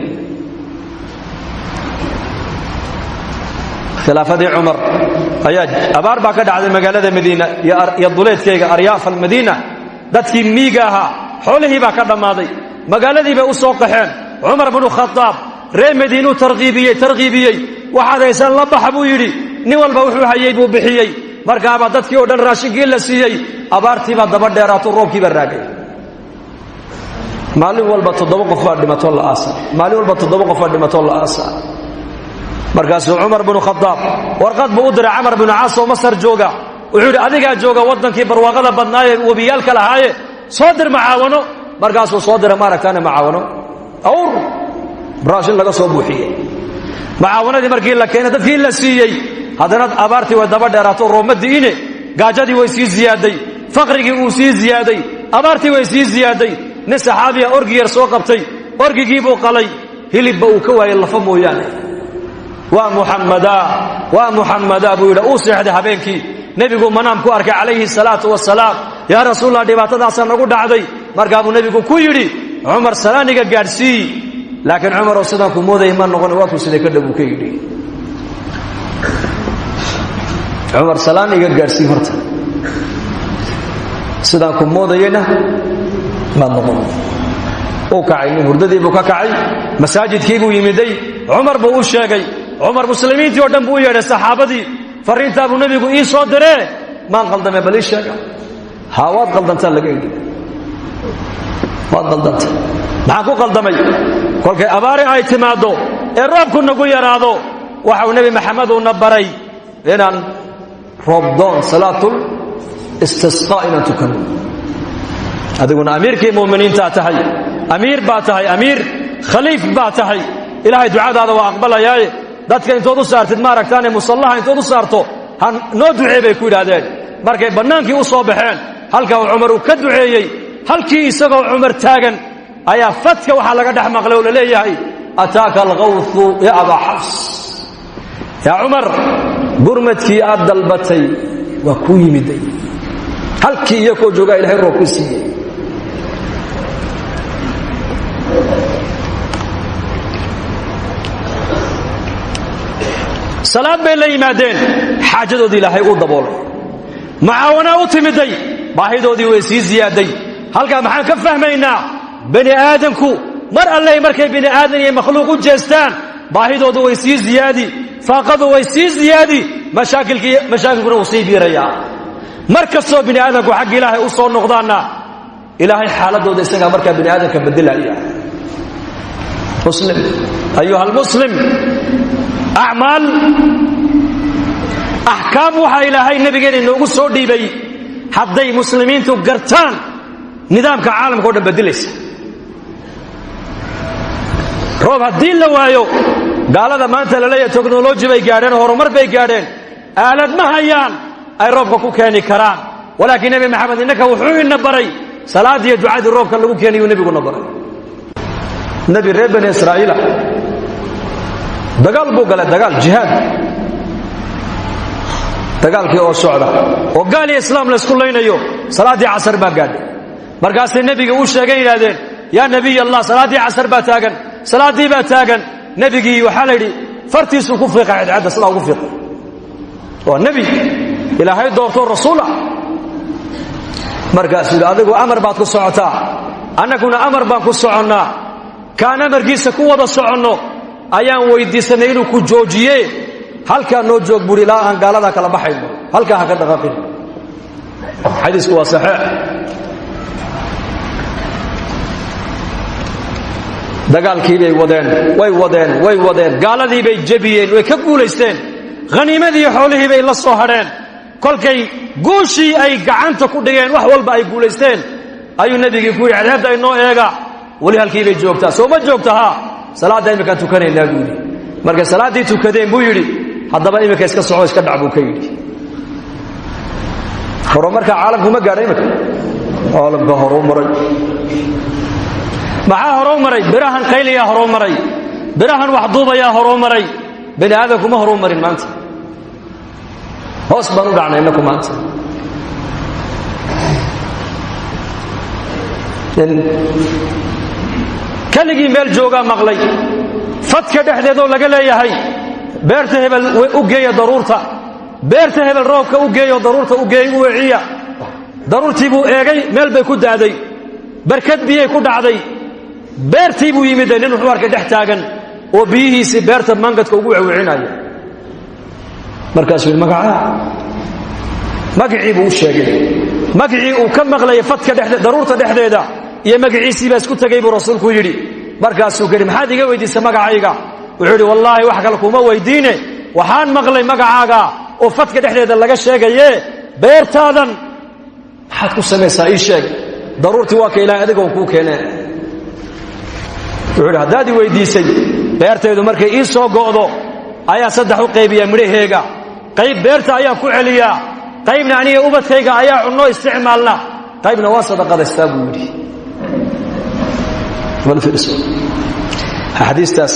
khilaafadii cumar ayaa abaar baa ka dhacday magaalada madiina iyo duleedkeega aryaaf almadiina dadkii miiga ahaa xoolihii baa ka dhammaaday magaaladii bay u soo qaxeen cumar bnu khadaab reer madiinuu tarqiibiyey waxaad haysaan la baxa buu yidhi nin walba wuxuu hayey buu bixiyey markaabaa dadkii oo dhan raashinkii la siiyey abaartiibaa daba dheeraato roobkiibaa raagay maalin walba 7 qof baa dhimatoo la aasa maalin walba 7 qof baa dhimatoo la aasa markaasuu cumar bnu khadaab warqad buu u diray camar bnu caas oo masar jooga wuxuu yidhi adigaa jooga waddankii barwaaqada badnaayee webiyaalka lahaaye soo dir macaawano markaasuu soo dira maaragtaane macaawano awr raashin laga soo buuxiyey macaawanadii markii la keenay dadkii la siiyey haddana abaartii way daba dheeraato roobma di'ine gaajadii way sii ziyaaday faqrigii uu sii ziyaaday abaartii way sii ziyaaday nin saxaabiya orgi yar soo qabtay orgigii buu qalay hilibba uu ka waayey lafa mooyaane waa muxammadaa buu yidhi uu seexday habeenkii nebigu manaam ku arkay calayhi salaatu wasalaam yaa rasuulallah dhibaatadaasaa nagu dhacday markaa buu nebigu ku yidhi cumar salaaniga gaadhsii laakiin cumaroo sidaan ku moodayay ma noqon waa kuu siday ka dhab uu ka yidhi cumar salaaniga gaadhsii horta sidaan ku moodayayna maad noqon uu kacay nin hurdadii buu ka kacay masaajidkii buu yimiday cumar buu u sheegay cumar muslimiintii oo dhan buu u yeedhay saxaabadii farriintaa buu nebigu ii soo diree maan qaldamee bal ii sheega haa waad qaldantaa laga idhi waad qaldanta maxaan ku qaldamay kolkay abaari ay timaaddo ee roobku nagu yaraado waxau nebi maxamed uuna baray inaan roobdoon salaatul istisqaa inaan tukanno adiguna amiirkii mu'miniintaa tahay amiir baa tahay amiir khaliif baa tahay ilaahay ducadaada waa aqbalayaaye dadka intood u saartid maaragtaane musallaha intood u saarto ha noo ducee bay ku yidhaahdeen markay bannaankii u soo baxeen halka uu cumar uu ka duceeyey halkii isagoo cumar taagan ayaa fadka waxaa laga dhex maqlay oo la leeyahay ataaka alkhawthu ya abaa xafs yaa cumar gurmadkii aad dalbatay waa kuu yimiday halkii iyakoo joogaa ilahay roob ku siiyey salaad bay la yimaadeen xaajadoodii ilaahay uu daboolay macaawanaa u timiday baahidoodii way sii ziyaaday halkaa maxaan ka fahmaynaa bani aadamku mar alleh markay bini aadan iyo makhluuq u jeestaan baahidoodu way sii ziyaadi faaqadu way sii ziyaadi mashaakilkuna wuu sii biirayaa mar kastoo bini aadamku xagga ilaahay u soo noqdaanna ilaahay xaaladooda isagaa markaa bini aadamka bedelaya muslim ayuha almuslim acmaal axkaam waxaa ilaahay nabigeena inoogu soo dhiibay hadday muslimiintu gartaan nidaamka caalamka o dhan bedelaysa roob haddii la waayo gaalada maanta la leeyahay teknoloji bay gaadheen horumar bay gaadheen aalad ma hayaan ay roobka ku keeni karaan walaakiin nebi maxamed innaka wuxuu ina baray salaadiiyo ducadii roobka lagu keenayuu nebiguna baray nebi reer bani israa'iila dagaal buu galay dagaal jihaad dagaalkii oo socda oo gaal iyo islaam la isku laynayo salaaddii casar baa gaadhay markaasay nebiga u sheegeen yidhaahdeen yaa nebiy allah salaaddii casar baa taagan salaaddii baa taagan nebigii waxaa la yidhi fartiisuu ku fiiqa cadcadda sidaa ugu fiiqa waa nebi ilaahay doortoo rasuula markaasuu yidhi adigu amar baad ku socotaa annaguna amar baan ku soconnaa kaan amarkiisa ku wada soconno ayaan weydiisanay inuu ku joojiye halkaa noo joog buuri ilaa aan gaaladaa kala baxayno halkaa ha ka dhaqaaqin xadiisku waa saxiix dagaalkii bay way wadeen gaaladii bay jebiyeen way ka guulaysteen khaniimadii xoolihii bay la soo hadheen kolkay guushii ay gacanta ku dhigeen wax walba ay guulaysteen ayuu nebigii ku yidhi cadceedda inoo eega weli halkii bay joogtaa soo ma joogta haa salaadda imminkaan tukanaynaa buu yidhi markay salaaddii tukadeen buu yidhi haddaba iminka iska soco iska dhac buu ka yidhi horumarka caalamku ma gaadha iminka caalamka horuu maray maxaa horuu maray birahan qayliyaa horuu maray birahan waxduubayaa horuu maray bani aadamku ma horuu marin maanta hoos baan u dhacnay innaku maanta keligii meel joogaa maqlay fadka dhexdeedoo laga leeyahay beerta hebel u geeya daruurta beerta hebel roobka u geeyo daruurta u geey u wiciya daruurtii buu eegay meel bay ku daaday barkad biyay ku dhacday beertii buu yimid nin wuxuu arkay dhex taagan oo biyihiisii beerta mangadka ugu wicinayo markaasuu magacii buu sheegay magacii uu ka maqlay fadka daruurta dhexdeeda iyo magaciisii baa isku tagay buu rasuulku yidhi markaasuu gari maxaad iga weydiisay magacayga wuxuu yidhi wallaahi wax kale kuma weydiine waxaan maqlay magacaaga oo fadka dhexdeeda laga sheegaye beertaadan maxaad ku samaysaa ii sheeg daruurtii waa ka ilaahay adigoon kuu keeneen wuxuu yidhi haddaad ii weydiisay beertaydu markay ii soo go'do ayaa saddex u qaybiyaa midhaheega qayb beerta ayaa ku celiyaa qaybna aniga ubadkayga ayaa cunno isticmaalna qaybna waa sadaqadaystaa buu yidhi xadiistaas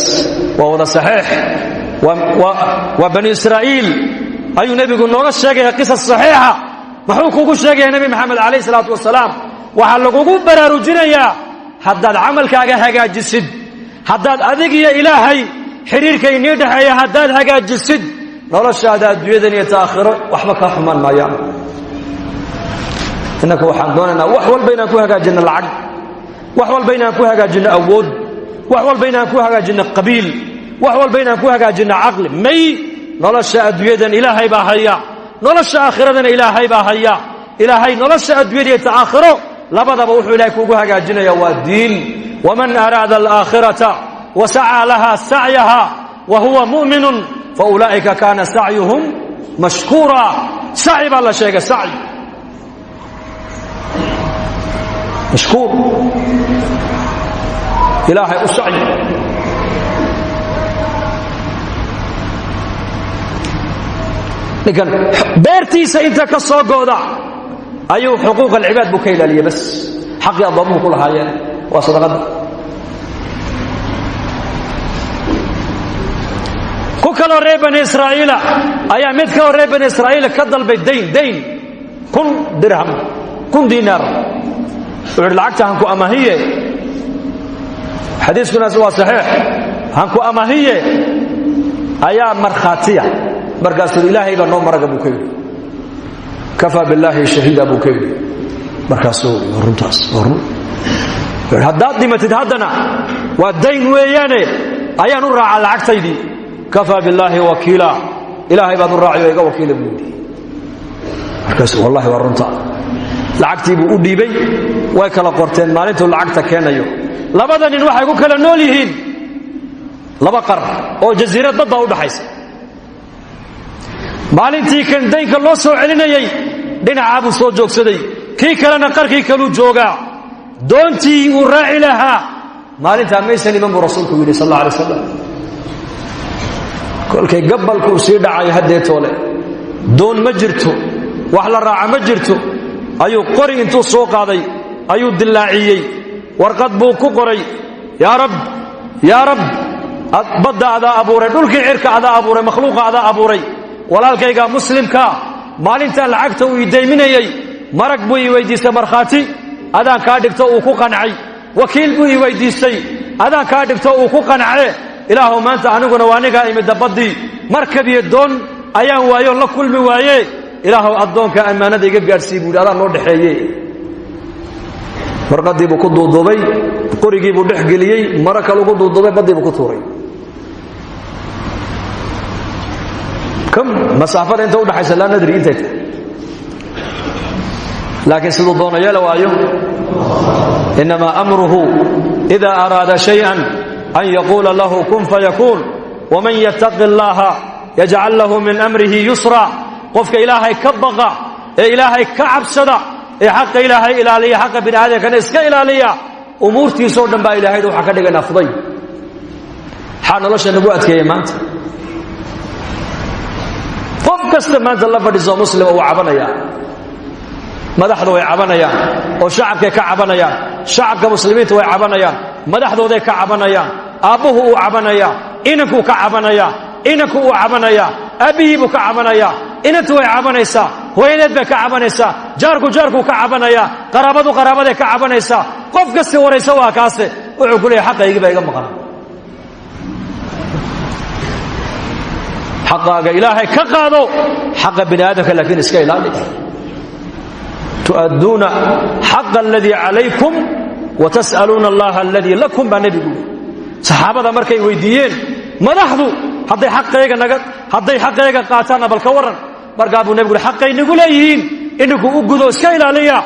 waa wada saxiix waa bani israa'iil ayuu nebigu nooga sheegaya qisas saxiixa muxuu kugu sheegaya nebi maxamed calayhi salaatu wasalaam waxaa lagugu baraarujinayaa haddaad camalkaaga hagaajisid haddaad adig iyo ilaahay xiriirka inii dhexeeya haddaad hagaajisid noloshaada adduunyadan iyo taakhiro waxba kaa xumaan maayaan innaka waxaan doonaynaa wax walba inaan ku hagaajinno lacag wax walba inaan ku hagaajinno awood wax walba inaan ku hagaajinno qabiil wax walba inaan ku hagaajinno caqli may nolosha adduunyadan ilaahay baa haya nolosha aakhiradana ilaahay baa haya ilaahay nolosha adduunyada iyo taakhiro labadaba wuxuu ilaahay kuugu hagaajinaya waa diin waman araada alaakhirata wasacaa laha sacyaha wa huwa mu'minun faulaa'ika kaana sacyuhum mashkuura sacyi baa la sheegay sacyi mashkuur ilaahay u sacyi ninkan beertiisa inta ka soo go'da ayuu xuquuq alcibaad buu ka ilaaliya bas xaqii addoomuhu ku lahaayeen waa sadaqada ku kaloo reer bani israa'iila ayaa mid kaloo reer bani israa'iila ka dalbay dayn 1,000 dirham 1,000 diinaar wuxuu yidhi lacagta hanku amahiye xadiiskunaas waa saxiix hanku amahiye ayaa markhaatiya markaasuu ilaahay baa noo maraga buu ka yidhi kafaa billaahi shahiida buu ka yidhi markaasuu runtaas run haddaad dhimatid haddana waa dayn weeyaane ayaan u raacaa lacagtaydii kafaa billaahi wakiila ilaahay baad u raaciyo iga wakiila buu yidhi markaasuu wallahi waa runta lacagtii buu u dhiibay way kala qorteen maalintuu lacagta keenayo labada nin waxay ku kala nool yihiin laba qar oo jasiirad badda u dhaxaysa maalintii kan daynka loo soo celinayay dhinacaa buu soo joogsaday kii kalena qarkii kaluu joogaa doontii uu raaci lahaa maalintaa maysan iman buu rasuulku yidhi sal alla alay wasalam kolkay gabalkuu sii dhacay haddeetoole doon ma jirto wax la raaca ma jirto ayuu qori intuu soo qaaday ayuu dillaaciyey warqad buu ku qoray yaa rab badda adaa abuuray dhulkii cirka adaa abuuray makhluuqa adaa abuuray walaalkayga muslimka maalintaan lacagta uu idayminayey marag buu ii weydiistay markhaati adaan kaa dhigto uu ku qancay wakiil buu ii weydiistay adaan kaa dhigto uu ku qance ilaahu maanta aniguna waa anigaa imidda baddii markab iyo doon ayaan waayo la kulmi waaye ilaahu addoonka ammaanada iga gaadhsii buu yidhi adaan noo dhexeeye warqaddii buu ku duuduubay qorigii buu dhex geliyey maro kale ugu duuduubay baddii buu ku tuuray masaafada inta udhaxaysa laa nadri intay tahay laakiin siduu doono yeela waayo inamaa amruhu ida araada shayئan an yaquula lahu kun fayakuun waman yattaqi اllaha yajcal lahu min amrihi yusra qofka ilaahay ka baqa ee ilaahay ka cabsada ee xaqa ilaahay ilaaliya xaqa bini aadamkana iska ilaaliya umuurtiisoo dhan baa ilahay waxaa ka dhigan afday maxaa nolosha nagu adkeeya maanta qof kasta maanta la fadhiiso muslima uu cabanaya madaxdu way cabanayaan oo shacabkay ka cabanayaan shacabka muslimiinta way cabanayaan madaxdooday ka cabanayaan aabbuhu uu cabanaya inankuu ka cabanaya inanku uu cabanaya aabbihii buu ka cabanaya inantu way cabanaysaa hooyadeed bay ka cabanaysaa jaarkuu ka cabanaya qaraabadu qaraabaday ka cabanaysaa qof kasti waraysa waa kaase wuxuu ku leeyahay xaqaygii baa iga maqan xaqaaga ilaahay ka qaado xaqa bini aadamka laakiin iska ilaali tu'adduuna xaqa alladii calaykum wa tas'aluuna allaha alladii lakum baa nebigu saxaabada markay weydiiyeen madaxdu hadday xaqayga qaataan bal ka waran markaa buu nebigu xaqay nagu leeyihiin ininku u gudo iska ilaaliya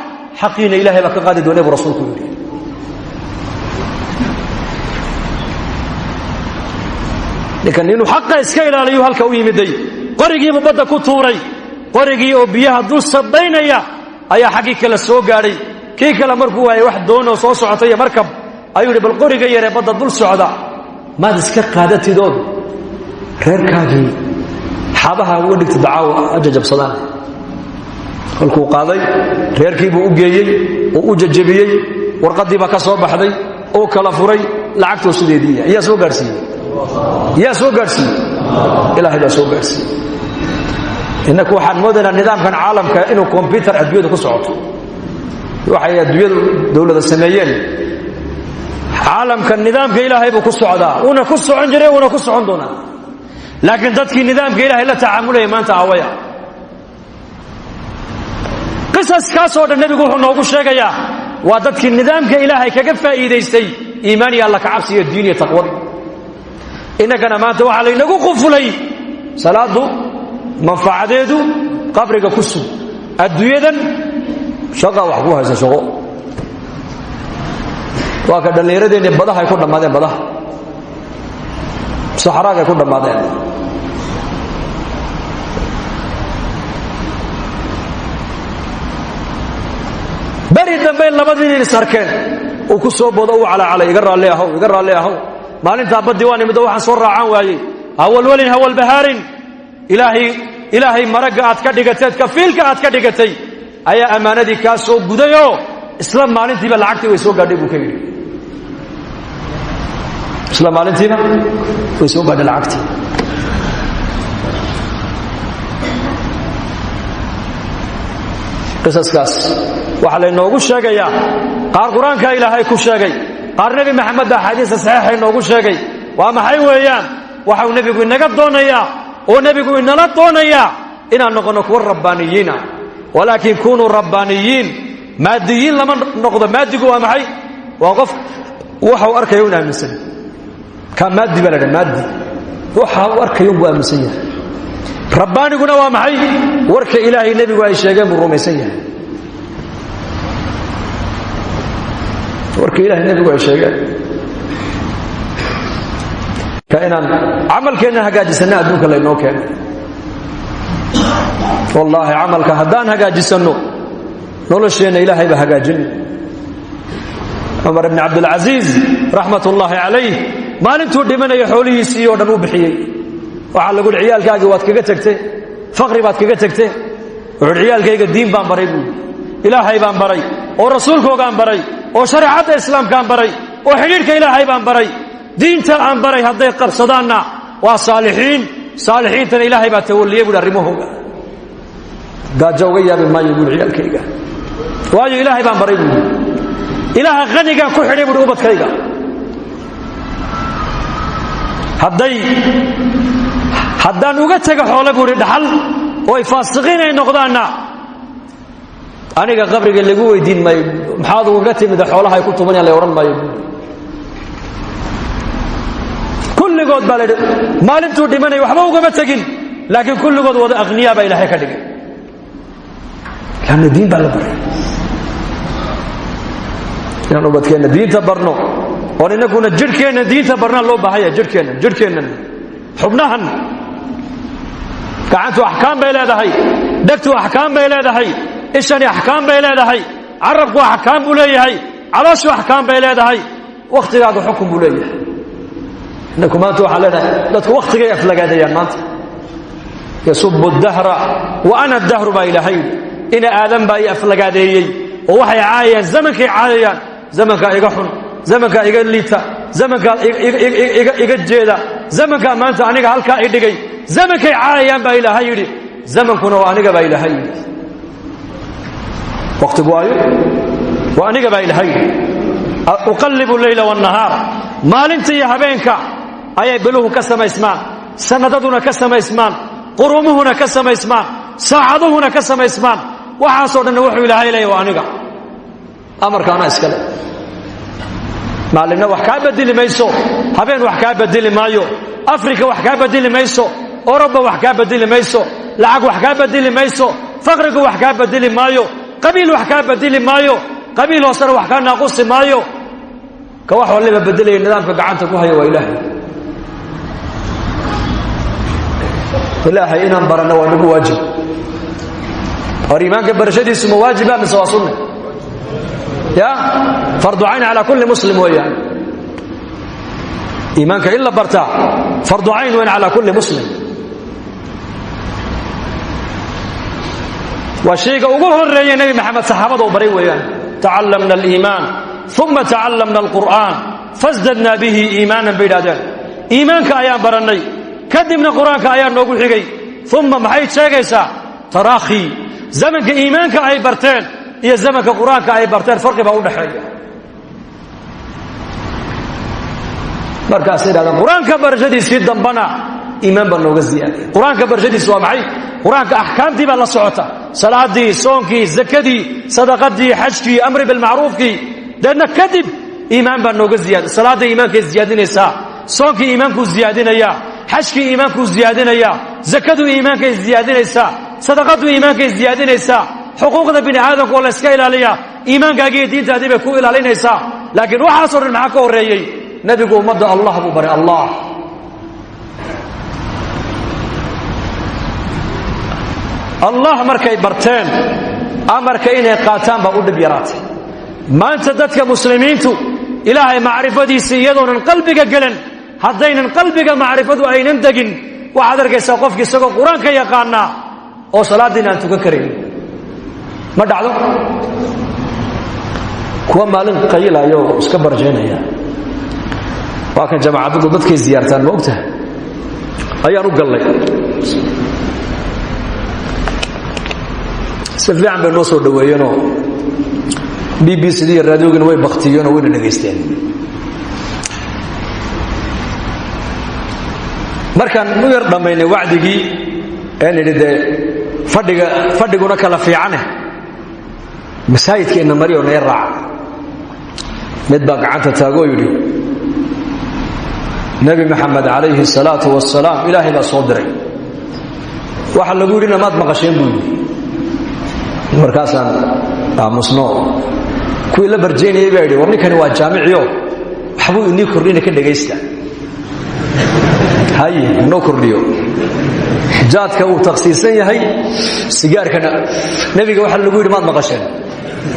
xaqiina ilaahay baa ka qaadi doona buu rasuulku yidhi ninkan inuu xaqa iska ilaaliyo halka u yimiday qorigiibu badda ku tuuray qorigii oo biyaha dul sabaynaya ayaa xaggii kale soo gaadhay kii kale markuu waayay wax doonoo soo socotay markab ayuu yidhi bal qoriga yaree badda dul socda maad iska qaadatidood reerkaagii xabaha uga dhigta dacaawa ajajabsadaan kolkuu qaaday reerkiibuu u geeyey oo u jajabiyey warqadiibaa ka soo baxday oo kala furay lacagtoo sideediiya yaa soo gaadhsiiyey ilaahay baa soo gaadhsiiyey innaku waxaan moodaynaa nidaamkan caalamka inuu kombyutar adduunyadu ku socoto waxay adduunyadu dowlada sameeyeen caalamka nidaamka ilaahay buu ku socdaa uuna ku socon jiray uuna ku socon doonaa laakiin dadkii nidaamka ilaahay la tacaamulaya maanta awaya qisaskaasoo dhan nebigu wuxuu noogu sheegayaa waa dadkii nidaamka ilaahay kaga faa'iidaystay iimaan iyo alla ka cabsi iyo diin iyo taqwad innagana maanta waxaa laynagu qufulay salaadu manfacadeedu qabriga ku sug adduunyadan shaqa wax ku haysa shaqo waa ka dhallinyaradeenni badahay ku dhammaadeen badaha saxraagay ku dhammaadeen beri dambe labadii nin is arkeen uu ku soo boodo u calacalay iga raalli ahow maalintaa baddii waa nimid oo waxaan soo raacaan waayey hawalwelin hawalbahaarin ilaahay maragga aad ka dhigateed kafiilka aad ka dhigatay ayaa ammaanadii kaa soo gudayoo isla maalintiiba lacagtii way soo gaadhay buu ka yidhi isla maalintiiba way soo gaadhay lacagtii qisaskaas waxaa laynoogu sheegayaa qaar qur-aanka ilaahay ku sheegay qaar nebi maxamed baa axaadiista saxiixa inoogu sheegay waa maxay weeyaan waxau nebigu inaga doonayaa oo nebigu inala doonayaa inaan noqonno kuwa rabbaaniyiina walaakin kunuu rabbaaniyiin maadiyiin lama noqdo maadigu waa maxay waa qof waxa uu arkayo un aaminsan ka maadi baa la dhaha maadi waxa uu arkayo buu aaminsan yahay rabbaaniguna waa maxay warka ilaahay nebigu ay sheegeen buu rumaysan yahay warka ilaahay nebigu ay sheegeen ka inaan camalkeenna hagaajisanna adduunka laynoo keenay wallaahi camalka haddaan hagaajisanno nolosheenna ilaahay baa hagaajin cumar ibn cabdilcasiis raxmat ullaahi calayh maalintuu dhimanaya xoolihiisii oo dhan u bixiyey waxaa lagu yidhi ciyaalkaagii waad kaga tegtee faqri baad kaga tegtee wuxuu yidhi ciyaalkayga diin baan baray buui ilaahay baan baray oo rasuulkoogaan baray oo shareecadda islaamkaan baray oo xidhiidhka ilaahay baan baray diinta aan baray hadday qabsadaanna waa saalixiintana ilaahay baa tawalliye buuhi arrimahooga gaajo uga yaabi maayo buuhi ciyaalkayga waayo ilaahay baan baray buuhi ilaaha qanigaan ku xidhay buuhi ubadkayga haddaan uga tega xoole buuhi dhaxal oo ay faasiqiin ay noqdaanna aniga qabriga lagu weydiin maayo maxaad uga timida xoolaha ay ku tumanayaan la odhan maayo kulligood baa laydhi maalintuu dhimanay waxba ugama tegin laakiin kulligood wada akhniyaa baa ilaahay ka dhigay laanna diin baa la baray inaan ubadkeenna diinta barno oon innaguna jidhkeenna diinta barnaa loo baahaya jidhkeennan xubnahan gacantu axkaam bay leedahay dhegtu axkaam bay leedahay ishani axkaam bay leedahay carabku axkaam buu leeyahay calooshu axkaam bay leedahay wakhtigaagu xukun buu leeyahay innaku maanta waxaan leenahay dadku wakhtigay aflagaadayaan maanta yasubu dahra wa ana dahru baa ilaahay ina aadan baa i aflagaadeeyey oo waxay caayayaan zamankay caayayaan zamankaa iga xun zamankaa iga liita zamankaa iga jeeda zamankaa maanta aniga halkaa i dhigay zamankay caayayaan baa ilaahay yidhi zamankuna waa aniga baa ilaahay yidhi waqtigu waayo waa aniga baa ilaahay yidhi uqallibu leyla waannahaar maalinta iyo habeenka ayay biluhu ka samaysmaan sanadaduna ka samaysmaan qurumuhuna ka samaysmaan saacaduhuna ka samaysmaan waxaasoo dhan wuxuu ilaahay leeyahay waa aniga amarkaana iskale maalinna wax kaa bedeli mayso habeen wax kaa bedeli maayo afrika wax kaa bedeli mayso Oroba wax kaa bedeli mayso lacag wax kaa bedeli mayso faqrigu wax kaa bedeli maayo qabiil wax kaa bedeli maayo qabiil hoosana wax kaa naaqusi maayo ka wax waliba bedelay nidaamka gacanta ku haya waa ilaahay inaan barano waa nagu waajib iimaanka barashadiisu ma waajiba mise waa sunna ya fardu ayn ala kulli muslim weeyaan iimaanka illa barta fardu ayn wa ala kulli muslim وشيء أقوله الرجال النبي محمد صحابة وبري ويان تعلمنا الإيمان ثم تعلمنا القرآن فازددنا به إيمانا بلادنا إيمانك أيام برني كدمنا قرآنك أيام نقول حقي ثم محيط شاقيسا تراخي زمنك إيمانك أي برتين هي زمنك قرآنك أي برتين فرق بقول حاجة مركز سيد هذا قرآنك برجدي سيد دنبنا إيمان بنوغ الزيادة قرآنك برجدي سوا معي قرآنك أحكام دي بالله سعوتا صلاة دي صومكي زكاة دي صدقة دي حجكي أمر بالمعروف كي لأنك كذب إيمان بنوغ الزيادة صلاة دي إيمانك الزيادين يسا صومكي إيمانك الزيادين يا حجكي إيمانك الزيادين يا زكاة إيمانك الزيادين يسا صدقة إيمانك الزيادين يسا حقوق بني آدم والله اسكيل عليها إيمانك أجي دين تهديبه كويل علينا يسا لكن وحاصر معك وريي نبي قول مدى الله ببري الله الله markay barteen amarka inay qaataan ba u dhib yaraatay maanta dadka muslimiintu ilaahay maarifadiisa iyadoo qalbiga galan hadaynan qalbiga maarifadu aynan dagin waxa argaysa qofkii isagoo quraanka yaqaana oo salaadina aan tukan karin ma dhacdo kuwa maalin qaylayo iska barjeenaya waa kan jamaacadu dadkay ziyaartaan ma ogtahay ayaan u galay سفيان بن نصر دوينو BBC دي راديوغن way baqtiyeen oo way dhageysteen markaan u yar dhameynay wacdigii aan idide fadhiguna kala fiicane masaajidkeena mariyo neey raac mid baa gacanta taago yiri nabi maxamed alayhi salatu wassalaam ilaahay baa soo diray waxa lagu yiri namaad maqasheen buu markaasaan aamusno kuwii la barjeenayay baa yidhi war ninkani waa jaamiciyo waxbuu inii kordhina ka dhagaysta haye noo kordhiyo jaadka uu takhsiisan yahay sigaarkana nabiga waxa lagu yidhi maad maqasheen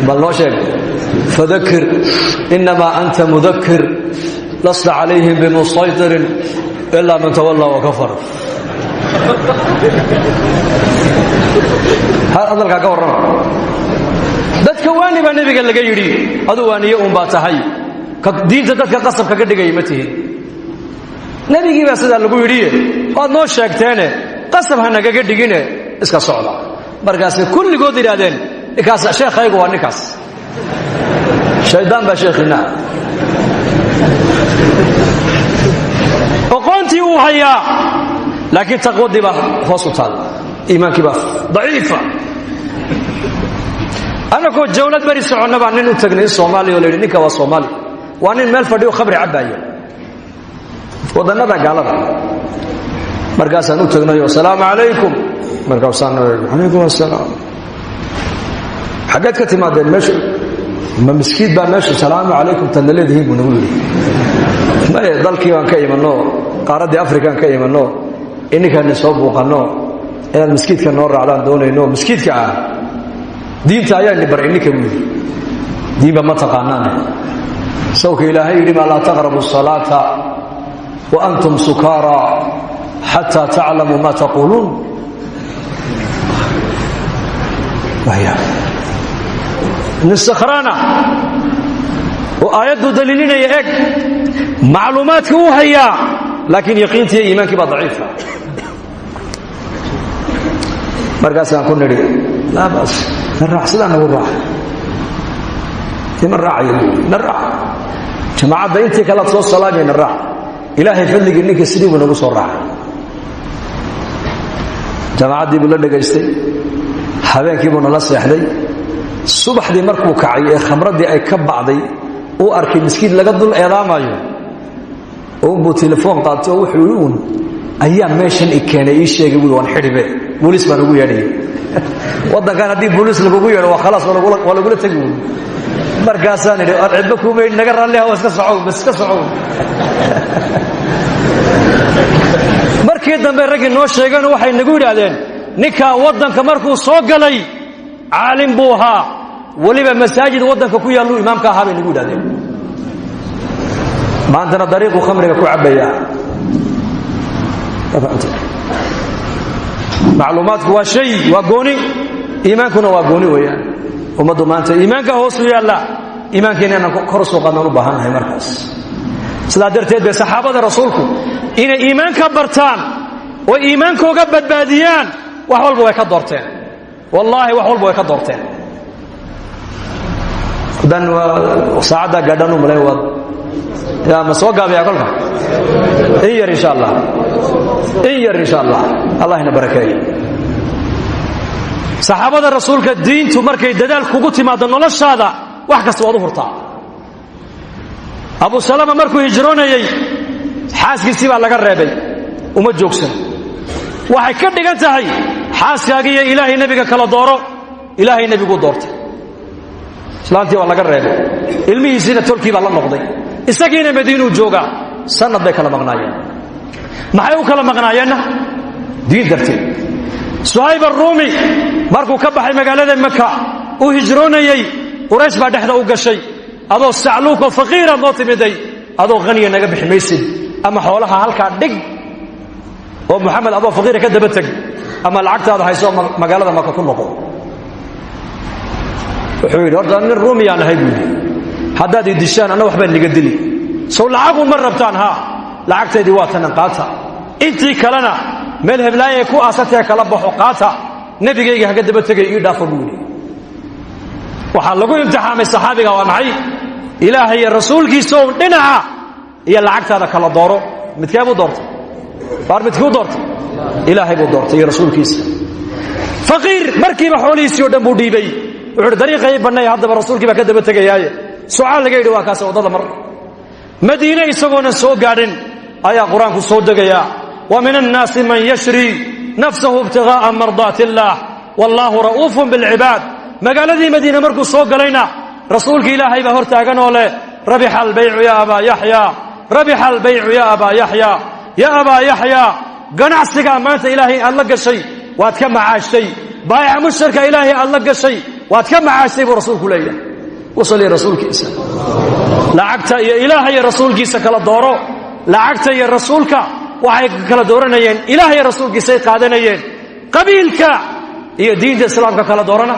bal noo sheeg fadakir inamaa anta mudakir lasta calayhim bimusaytirin ilaa man tawalla wa kafar هذا الكاكا ورنا dadka waani ba nabiga laga yiri adu waaniyo un baa tahay ka diinta dadka qasab kaga dhigay ma tihin nabigi baa sida lagu yiri oo noo sheegteene qasab hana kaga dhigine iska socda markaas kulligood iraadeen ikaas sheekaygu waa nikaas shaydaan ba sheekhina aqoontii uu hayaa laakiin taqwadi ba hoos u taal إيمانك باف ضعيفة أنا كنت جولة بري سعونا بعنين وتقنين صومالي ولا نيكا وصومالي وعنين مال فرديو خبري عباية وضنا ذا قال مرقاسا نتقنين السلام عليكم مرقاسا عليكم السلام حاجات كتما دين ماشي ما مسكيت بقى ماشي السلام عليكم تنلي ذهيب ونقول ما يضل كيوان كيمانو قاردي أفريكان كيمانو إني كان نصوب وقنو إن المسكيت كان نور على دونه إنه مسكيت كعا دين تايا اللي بريني كمل دين بما تقعنانه سوك إلهي لما لا تقربوا الصلاة وأنتم سكارى حتى تعلموا ما تقولون وهي نستخرانا وآيات دليلين يأك معلومات هو هيا لكن يقينتي إيمانك ضعيفة مرقاسا كنا نريد لا بأس نرح سلانا والراح كما الراح نرح جماعة بينتي كلا تصوص صلاة نرح إلهي فلق إنك سريب ونقص الراح jamaacaddii buu la dhegaystay habeenkii buu nala seexday subaxdii markuu kacay ee khamradii ay ka bacday uu arkay miskiin laga dul eedaamayo buu telefoon qaatay oo wuxuu yidhi uun ayaa meeshan i keenay ii sheegay buui waan xidhibe booliis baan ugu yeedhayay waddankan haddii booliis lagugu yeedho waa khalaas waa lagula tegi wuui markaasaan idhi aan cidba kuuma yidhi naga raalliha iska socow bas iska socow markii dambe raggii noo sheegeen waxay nagu yidhaahdeen ninkaa waddanka markuu soo galay caalim buu ahaa weliba masaajid waddanka ku yaalluu imaamka ahaa bay nagu yidhahdeen maantana dariiquu khamriga ku cabbayaa macluumaadku waa shay waa gooni iimaankuna waa gooni weeyaan ummaddu maanta iimaanka hoosu yaalla iimaankiina inaan kor u soo qaadnaan u baahannahay markaas sidaa darteed bay saxaabada rasuulku inay iimaanka bartaan oo iimaankooga badbaadiyaan wax walba way ka doorteen wallaahi wax walba way ka doorteen haddaan saacaddaa gaadhaan u malayn waad yaa ma soo gaabiyaa kolka in yar insha allah in yar insha allah allahna barakeeyo saxaabada rasuulka diintu markay dadaal kugu timaado noloshaada wax kasta waad u hurtaa abu salama markuu hijroonayay xaaskiisii baa laga reebay uma joogsan waxay ka dhigan tahay xaaskaaga iyo ilaahay nebiga kala dooro ilaahay nebiguu doortay islaantii waa laga reebay ilmihiisiina tolkii baa la noqday isagiina madiinuu joogaa sanad bay kala maqnaayeen maxay u kala maqnaayeenna diin darteed suhayb arruumi markuu ka baxay magaalada maka uu hijroonayey quraysh baa dhexda u gashay adoo sacluukoo faqiiraad noo timiday adoo haniya naga bixi maysid ama xoolaha halkaa dhig oo muxamed adoo faqiira ka daba teg ama lacagtaada hayso magaalada maka ku noqo wuxuu yidhi horta nin ruumiyaan ahay buu yidhi haddaad ii dishaan anna waxbaan niga dili sow lacagun ma rabtaan haa lacagtaydii waa tanan qaata intii kalena meel heblaaya ku aasatee kala baxo qaata nebigayga haga daba tegay ii dhaafo buu yidhi waxaa lagu imtixaamay saxaabiga waa maxay ilaahay iyo rasuulkiisa oo dhinaca iyo lacagtaada kala dooro midkee buu doortay baar midkuu doortay ilaahay buu doortay iyo rasuulkiisa faqiir markiiba xoolihiisii oo dhan buu dhiibay wuxuu uhi dariiqay bannay haddaba rasuulkii baa ka daba tegayaaye sucaal laga yidhi waa kaas waddada mar madiine isagoonan soo gaadhin ayaa qur-aanku soo degayaa wa min annaasi man yashri nafsahu ibtigaa'a mardaati illaah wallaahu ra'uufun bilcibaad magaaladii madiine markuu soo galayna rasuulka ilaahay baa hor taagan oo leh rabixa albaycu ya abaa yaxyaa rabixa albaycu ya abaa yaxyaa ya abaa yaxyaa ganacsigaa maanta ilaahay aad la gashay waad ka macaashtay baayaca mushtarka ilaahay aad la gashay waad ka macaashtay buu rasuulku leeyahay wasaliya rasuulkiisa lacagta iyo ilaaha iyo rasuulkiisa kala dooro lacagta iyo rasuulka waxay kala dooranayeen ilaah iyo rasuulkiisay qaadanayeen qabiilka iyo diinta islaamka kala doorana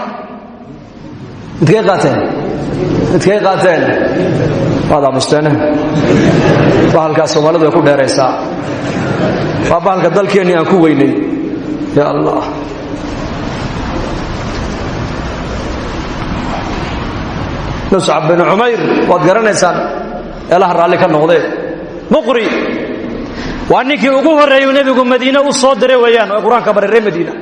midkay qaateen waad aamusteene bahalkaas soomaalidu way ku dheeraysaa waa bahalka dalkeennii aan ku weynay ya allah muscab bin cumayr waad garanaysaan eelaha raalli ka noqdee muqri waa ninkii ugu horreeyuu nebigu madiine u soo diray weeyaan oo qur-aanka baray reer madiina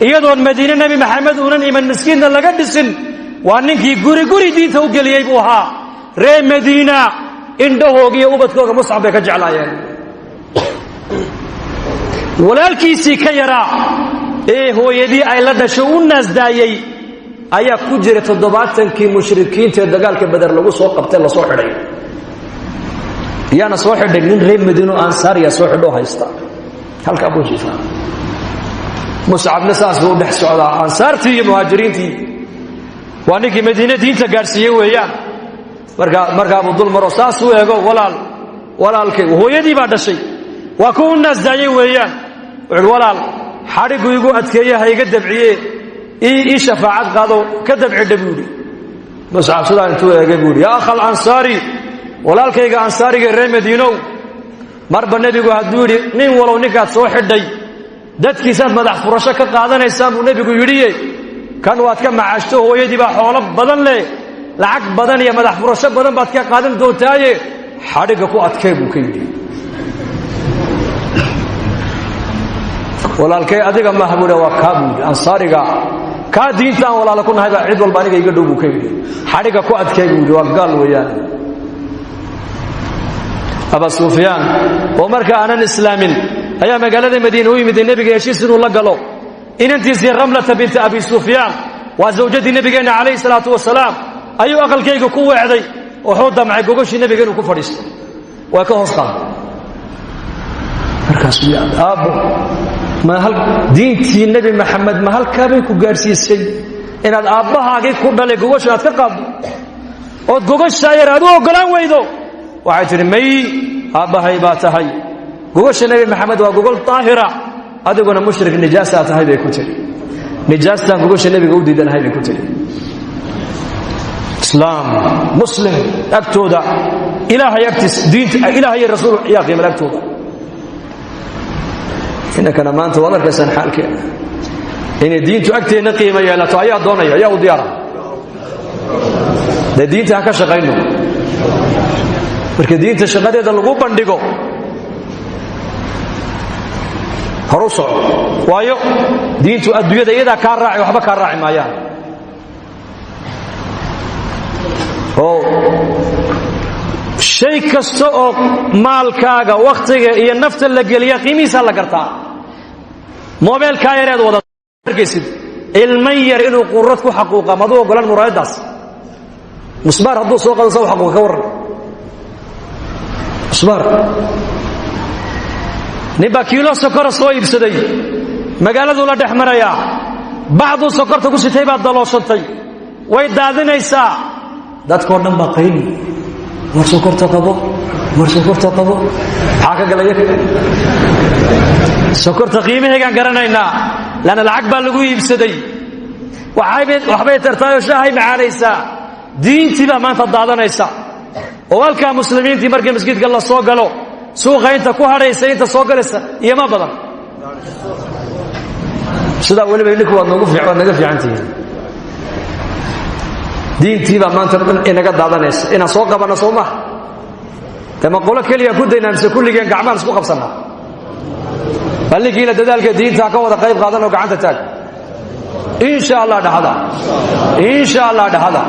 iyadoon madiine nebi maxamed uunan iman miskiinna laga dhisin waa ninkii guri guri diinta u geliyey buu ahaa reer madiina indhahooga iyo ubadkooga muscab bay ka jeclaayeen walaalkiisii ka yaraa ee hooyadii ay la dhasho u naasdaayey ayaa ku jiray 70kii mushrikiinta ee dagaalka badar lagu soo qabtay la soo xidhay yaana soo xidhay nin reer madiino ansaariya soo xidho haysta halka abu shifa muscabna saas buu dhex socdaa ansaartii iyo muhaajiriintii waa ninkii madiina diinta gaarsiiyey weeyaan markaa buu dul maro saas u eego walaalkay hooyadii baa dhashay waa ku naasdaayey weeyaan wuxuu walaal xadhigu igu adkeeye ha iga dabciye ii shafaacad qaado ka dabcidha buu yidhi muscab sidaa intuu eegay buu yidhi yaa akhal ansaari walaalkayga ansaariga reer madiinow marba nebigu hadduu yidhi nin walow ninkaad soo xidhay dadkiisaad madax furasho ka qaadanaysaan buu nebigu yidhiye kan waad ka macaashto hooyadii baa xoolo badan leh lacag badan iyo madax furasho badan baad ka qaadan doontaaye xadhigga ku adkee buu ka yidhi walaalkay adiga ma habuuna waa kaabul ansaariga ka diintan walaal ku nahay cid walba aniga iga dhow ka yiri xariga ku adkeeyay waa gaal weeyaan Abu Sufyan oo marka aanan islaamin ayaa magaalada Madiina u yimid nabiga heshiis inuu la galo inantiisii Ramla bint Abi Sufyan waa zawjadii nabigeena kaleey salaatu wasalaam ayuu aqalkayga ku weecday oo xoo damcay gogoshii nabigeena ku fadhiisto waa ka hoos qaad markaas uu aabo ma hal diintii nabi maxamed ma halka bay ku gaarsiisay inaad aabahaagii ku dhalay gogosha aad ka qaado oo gogosha yar aad u ogolaan weydo waxay tiri may aabahay baa tahay gogosha nabi maxamed waa gogol taahira adiguna mushrik nijaasa tahay bay ku tiri nijaastan gogosha nabiga u diidanahay bay ku tiri islaam muslim agtooda ilaahay agtiis diinta ilaahay rasuul yaa qiimo agtooda inakana maanta wadarkaysan xaalkeena inay diintu agteena qiimo yeelato ayaa doonaya ayaa u diyaara diinta ha ka shaqayno marka diinta shaqadeeda lagu bandhigo horuso waayo diintu adduunyada iyada ka raaci waxba ka raaci maayaan oo shay kasto oo maalkaaga waqtiga iyo nafta la geliya qiimihiisa la gartaa mobilka yareed wada arkaysid ilman yar inuu qurrad ku xaquuqa madu ogolan muraayadaas musbar hadduu soo qado soo xaquuqa ka waran musbar niba kiilo sokor soo iibsaday magaaladu la dhex maraya baadu sokorta ku sitay baad dalooshatay way daadinaysaa dadkoo dhan baa qayli war sokorta qabo xaaka galaya sokorta qiimaheegan garanaynaa lana lacag baa lagu iibsaday waxbay tartaayo shaahay macaanaysaa diintii baa maanta daadanaysa oo halkaa muslimiintii markii masjidka la soo galo suuqa inta ku hadhaysa inta soo galaysa iyo ma badan sidaa weliba idinku waad naga fiicantihiin diintii baa maanta inaga daadanaysa inaan soo qabanno soo maha dama qolo keliya ku daynaa mise kulligeen gacmaan isku qabsannaa ballinkiina dadaalka diinta ka wada qayb qaadan oo gacanta taag insha allah dhahada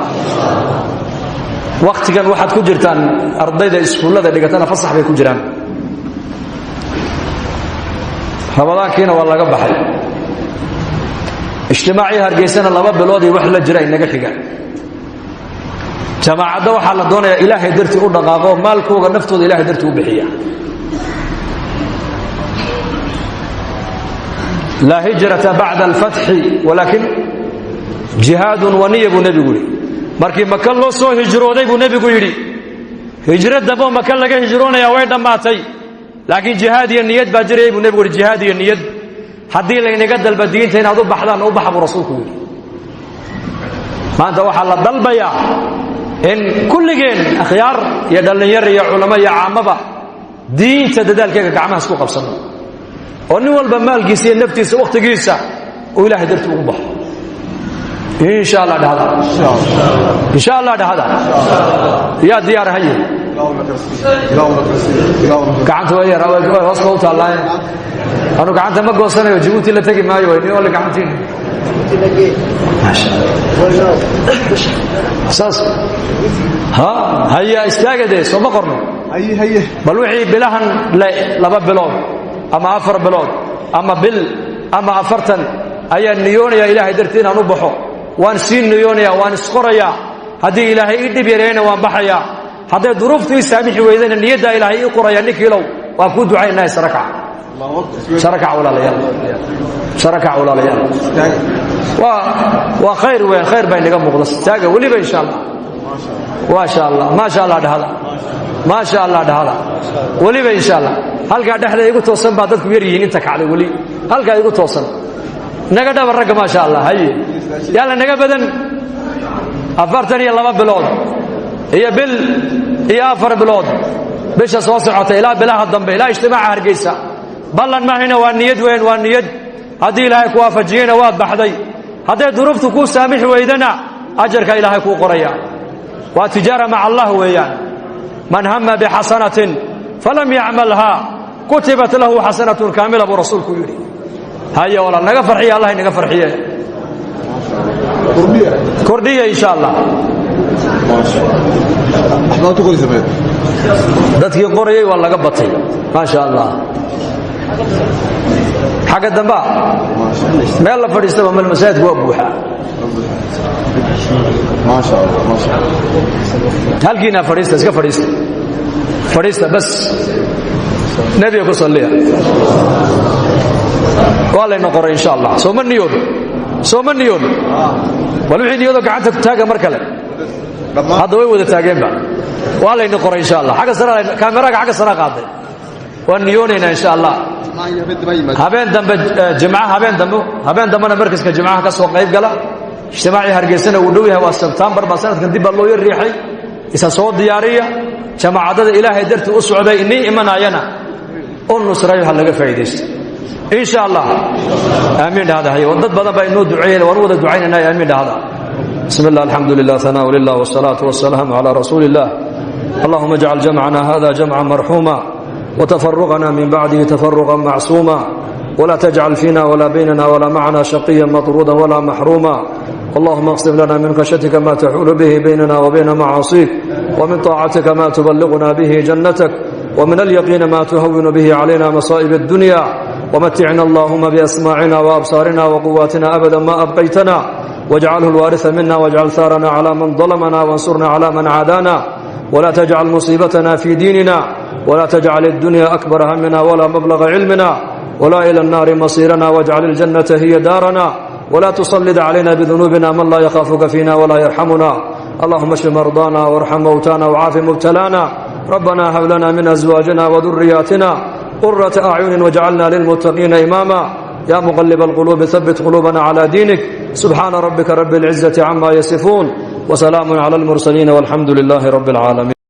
waqtigan waxaad ku jirtaan ardayda iskuullada dhigatana fasax bay ku jiraan ramadaankiina waa laga baxay ijtimaacii hargeysana 2 bilood iyo wax la jira inaga xiga jamaacadda waxaa la doonayaa ilaahay dartii u dhaqaaqo maalkooga naftooda ilaahay dartii u bixiya laa hijrata bacda alfatxi walaakin jihaadun waniya buu nebigu yidhi markii maka loo soo hijrooday buu nebigu yidhi hijradabo maka laga hijroonayaa way dhammaatay laakiin jihaad iyo niyad baa jirayay buu nebigu yidhi jihaad iyo niyad haddii laynaga dalba diinta inaad u baxdaan u baxa buu rasuulku yidhi maanta waxaa la dalbayaa in kulligeen akhyaar iyo dhallinyar iyo culamo iyo caamaba diinta dadaalkeega gacmaha isku qabsano oo nin walba maalkiisa iyo naftiisa waqtigiisa uu ilaahay dartii ugu baxo insha allah dhahada yaa diyaar haye gacanta way yar hoos ma u taallaaye anu gacanta ma goosanayo Djibouti la tegi maayo way nin wala gacantiin saas haya istaagade soo ma qorno haye bal wixii bilahan 2 bilood ama 4 bilood ama bil ama 40 ayaa niyoonaya ilaahay dartii inaan u baxo waan sii niyoonaya waan isqorayaa haddii ilaahay ii dhib yareeyna waan baxayaa hadday duruuftu ii saamixi weydana niyadda ilaahay ii qoraya ninkiilow waan kuu ducaynaa sharakac walaalayaal waa khayr weyn khayr baa inaga muuqda taaga weliba insha allah maasha allah dhahada weliba insha allah halkaa dhexda igu toosan baa dadku yar yihiin inta kacday weli halkaa igu toosan naga dhaba ragga maasha allah haye yaala naga badan 42 bilood iyo bil iyo 4 bilood bisha soo socota ilaa bilaha dambe ilaa ijtimaaca hargeysa ballan maahina waa niyad weyn waa niyad haddii ilaahay ku waafajiyena waad baxday hadday duruuftu kuu saamixi weydana ajarka ilaahay kuu qoraya waa tijaara maca allah weeyaan man hama bixasanatin falam yacmalha kutibat lahu xasanatun kaamila buu rasuulku yidhi هيا ولا نغا فرحيه الله نغا فرحيه كرديه ان شاء الله ما تقول زمان dadkii qorayay waa laga batay ma sha Allah xaga damba meel la fadhiistaba meel masaajidku waa buuxa ما شاء الله ما شاء الله halkiina fadhiista iska fadhiista bas nabiga ku salliya wala in qoray insha Allah soo ma niyood wal wixii niyado gacanta ku taaga mar kale hadda way wada taageenba wala in qoray insha Allah xaga sara kaamiraga xaga sara qaaday waan niyoonayna insha Allah habeen dambe jimcaha habeen dambena markaska jimcaha ka soo qayb gala ijtimaaci hargeysana uu dhow yahay waa September ba sanadkan dib loo riixay isa soo diyaariya jamaacada ilaahay dartii u socday inii imanayana oo nusrayo hal laga faa'iideysto insha Allah aamin hada hay wadad badan ba inoo duceeyeen war wada duceynayna aamin hada bismillah alhamdulillah thanaa lillah wassalatu wassalamu ala rasulillah اللهم اجعل جمعنا هذا جمعا مرحوما وتفرقنا من بعده تفرقا معصوما ولا تجعل فينا ولا بيننا ولا معنا شقيا مطرودا ولا محروما اللهم اقسم لنا من خشيتك ما تحول به بيننا وبين معاصيك ومن طاعتك ما تبلغنا به جنتك ومن اليقين ما تهون به علينا مصائب الدنيا ومتعنا اللهم بأسماعنا وأبصارنا وقواتنا أبدا ما أبقيتنا واجعله الوارث منا واجعل ثارنا على من ظلمنا وانصرنا على من عادانا ولا تجعل مصيبتنا في ديننا ولا تجعل الدنيا أكبر همنا ولا مبلغ علمنا ولا إلى النار مصيرنا واجعل الجنة هي دارنا ولا تسلط علينا بذنوبنا من لا يخافك فينا ولا يرحمنا اللهم اشف مرضانا وارحم موتانا وعاف مبتلانا ربنا هب لنا من أزواجنا وذرياتنا قرة أعين واجعلنا للمتقين إماما يا مقلب القلوب ثبت قلوبنا على دينك سبحان ربك رب العزة عما يصفون وسلام على المرسلين والحمد لله رب العالمين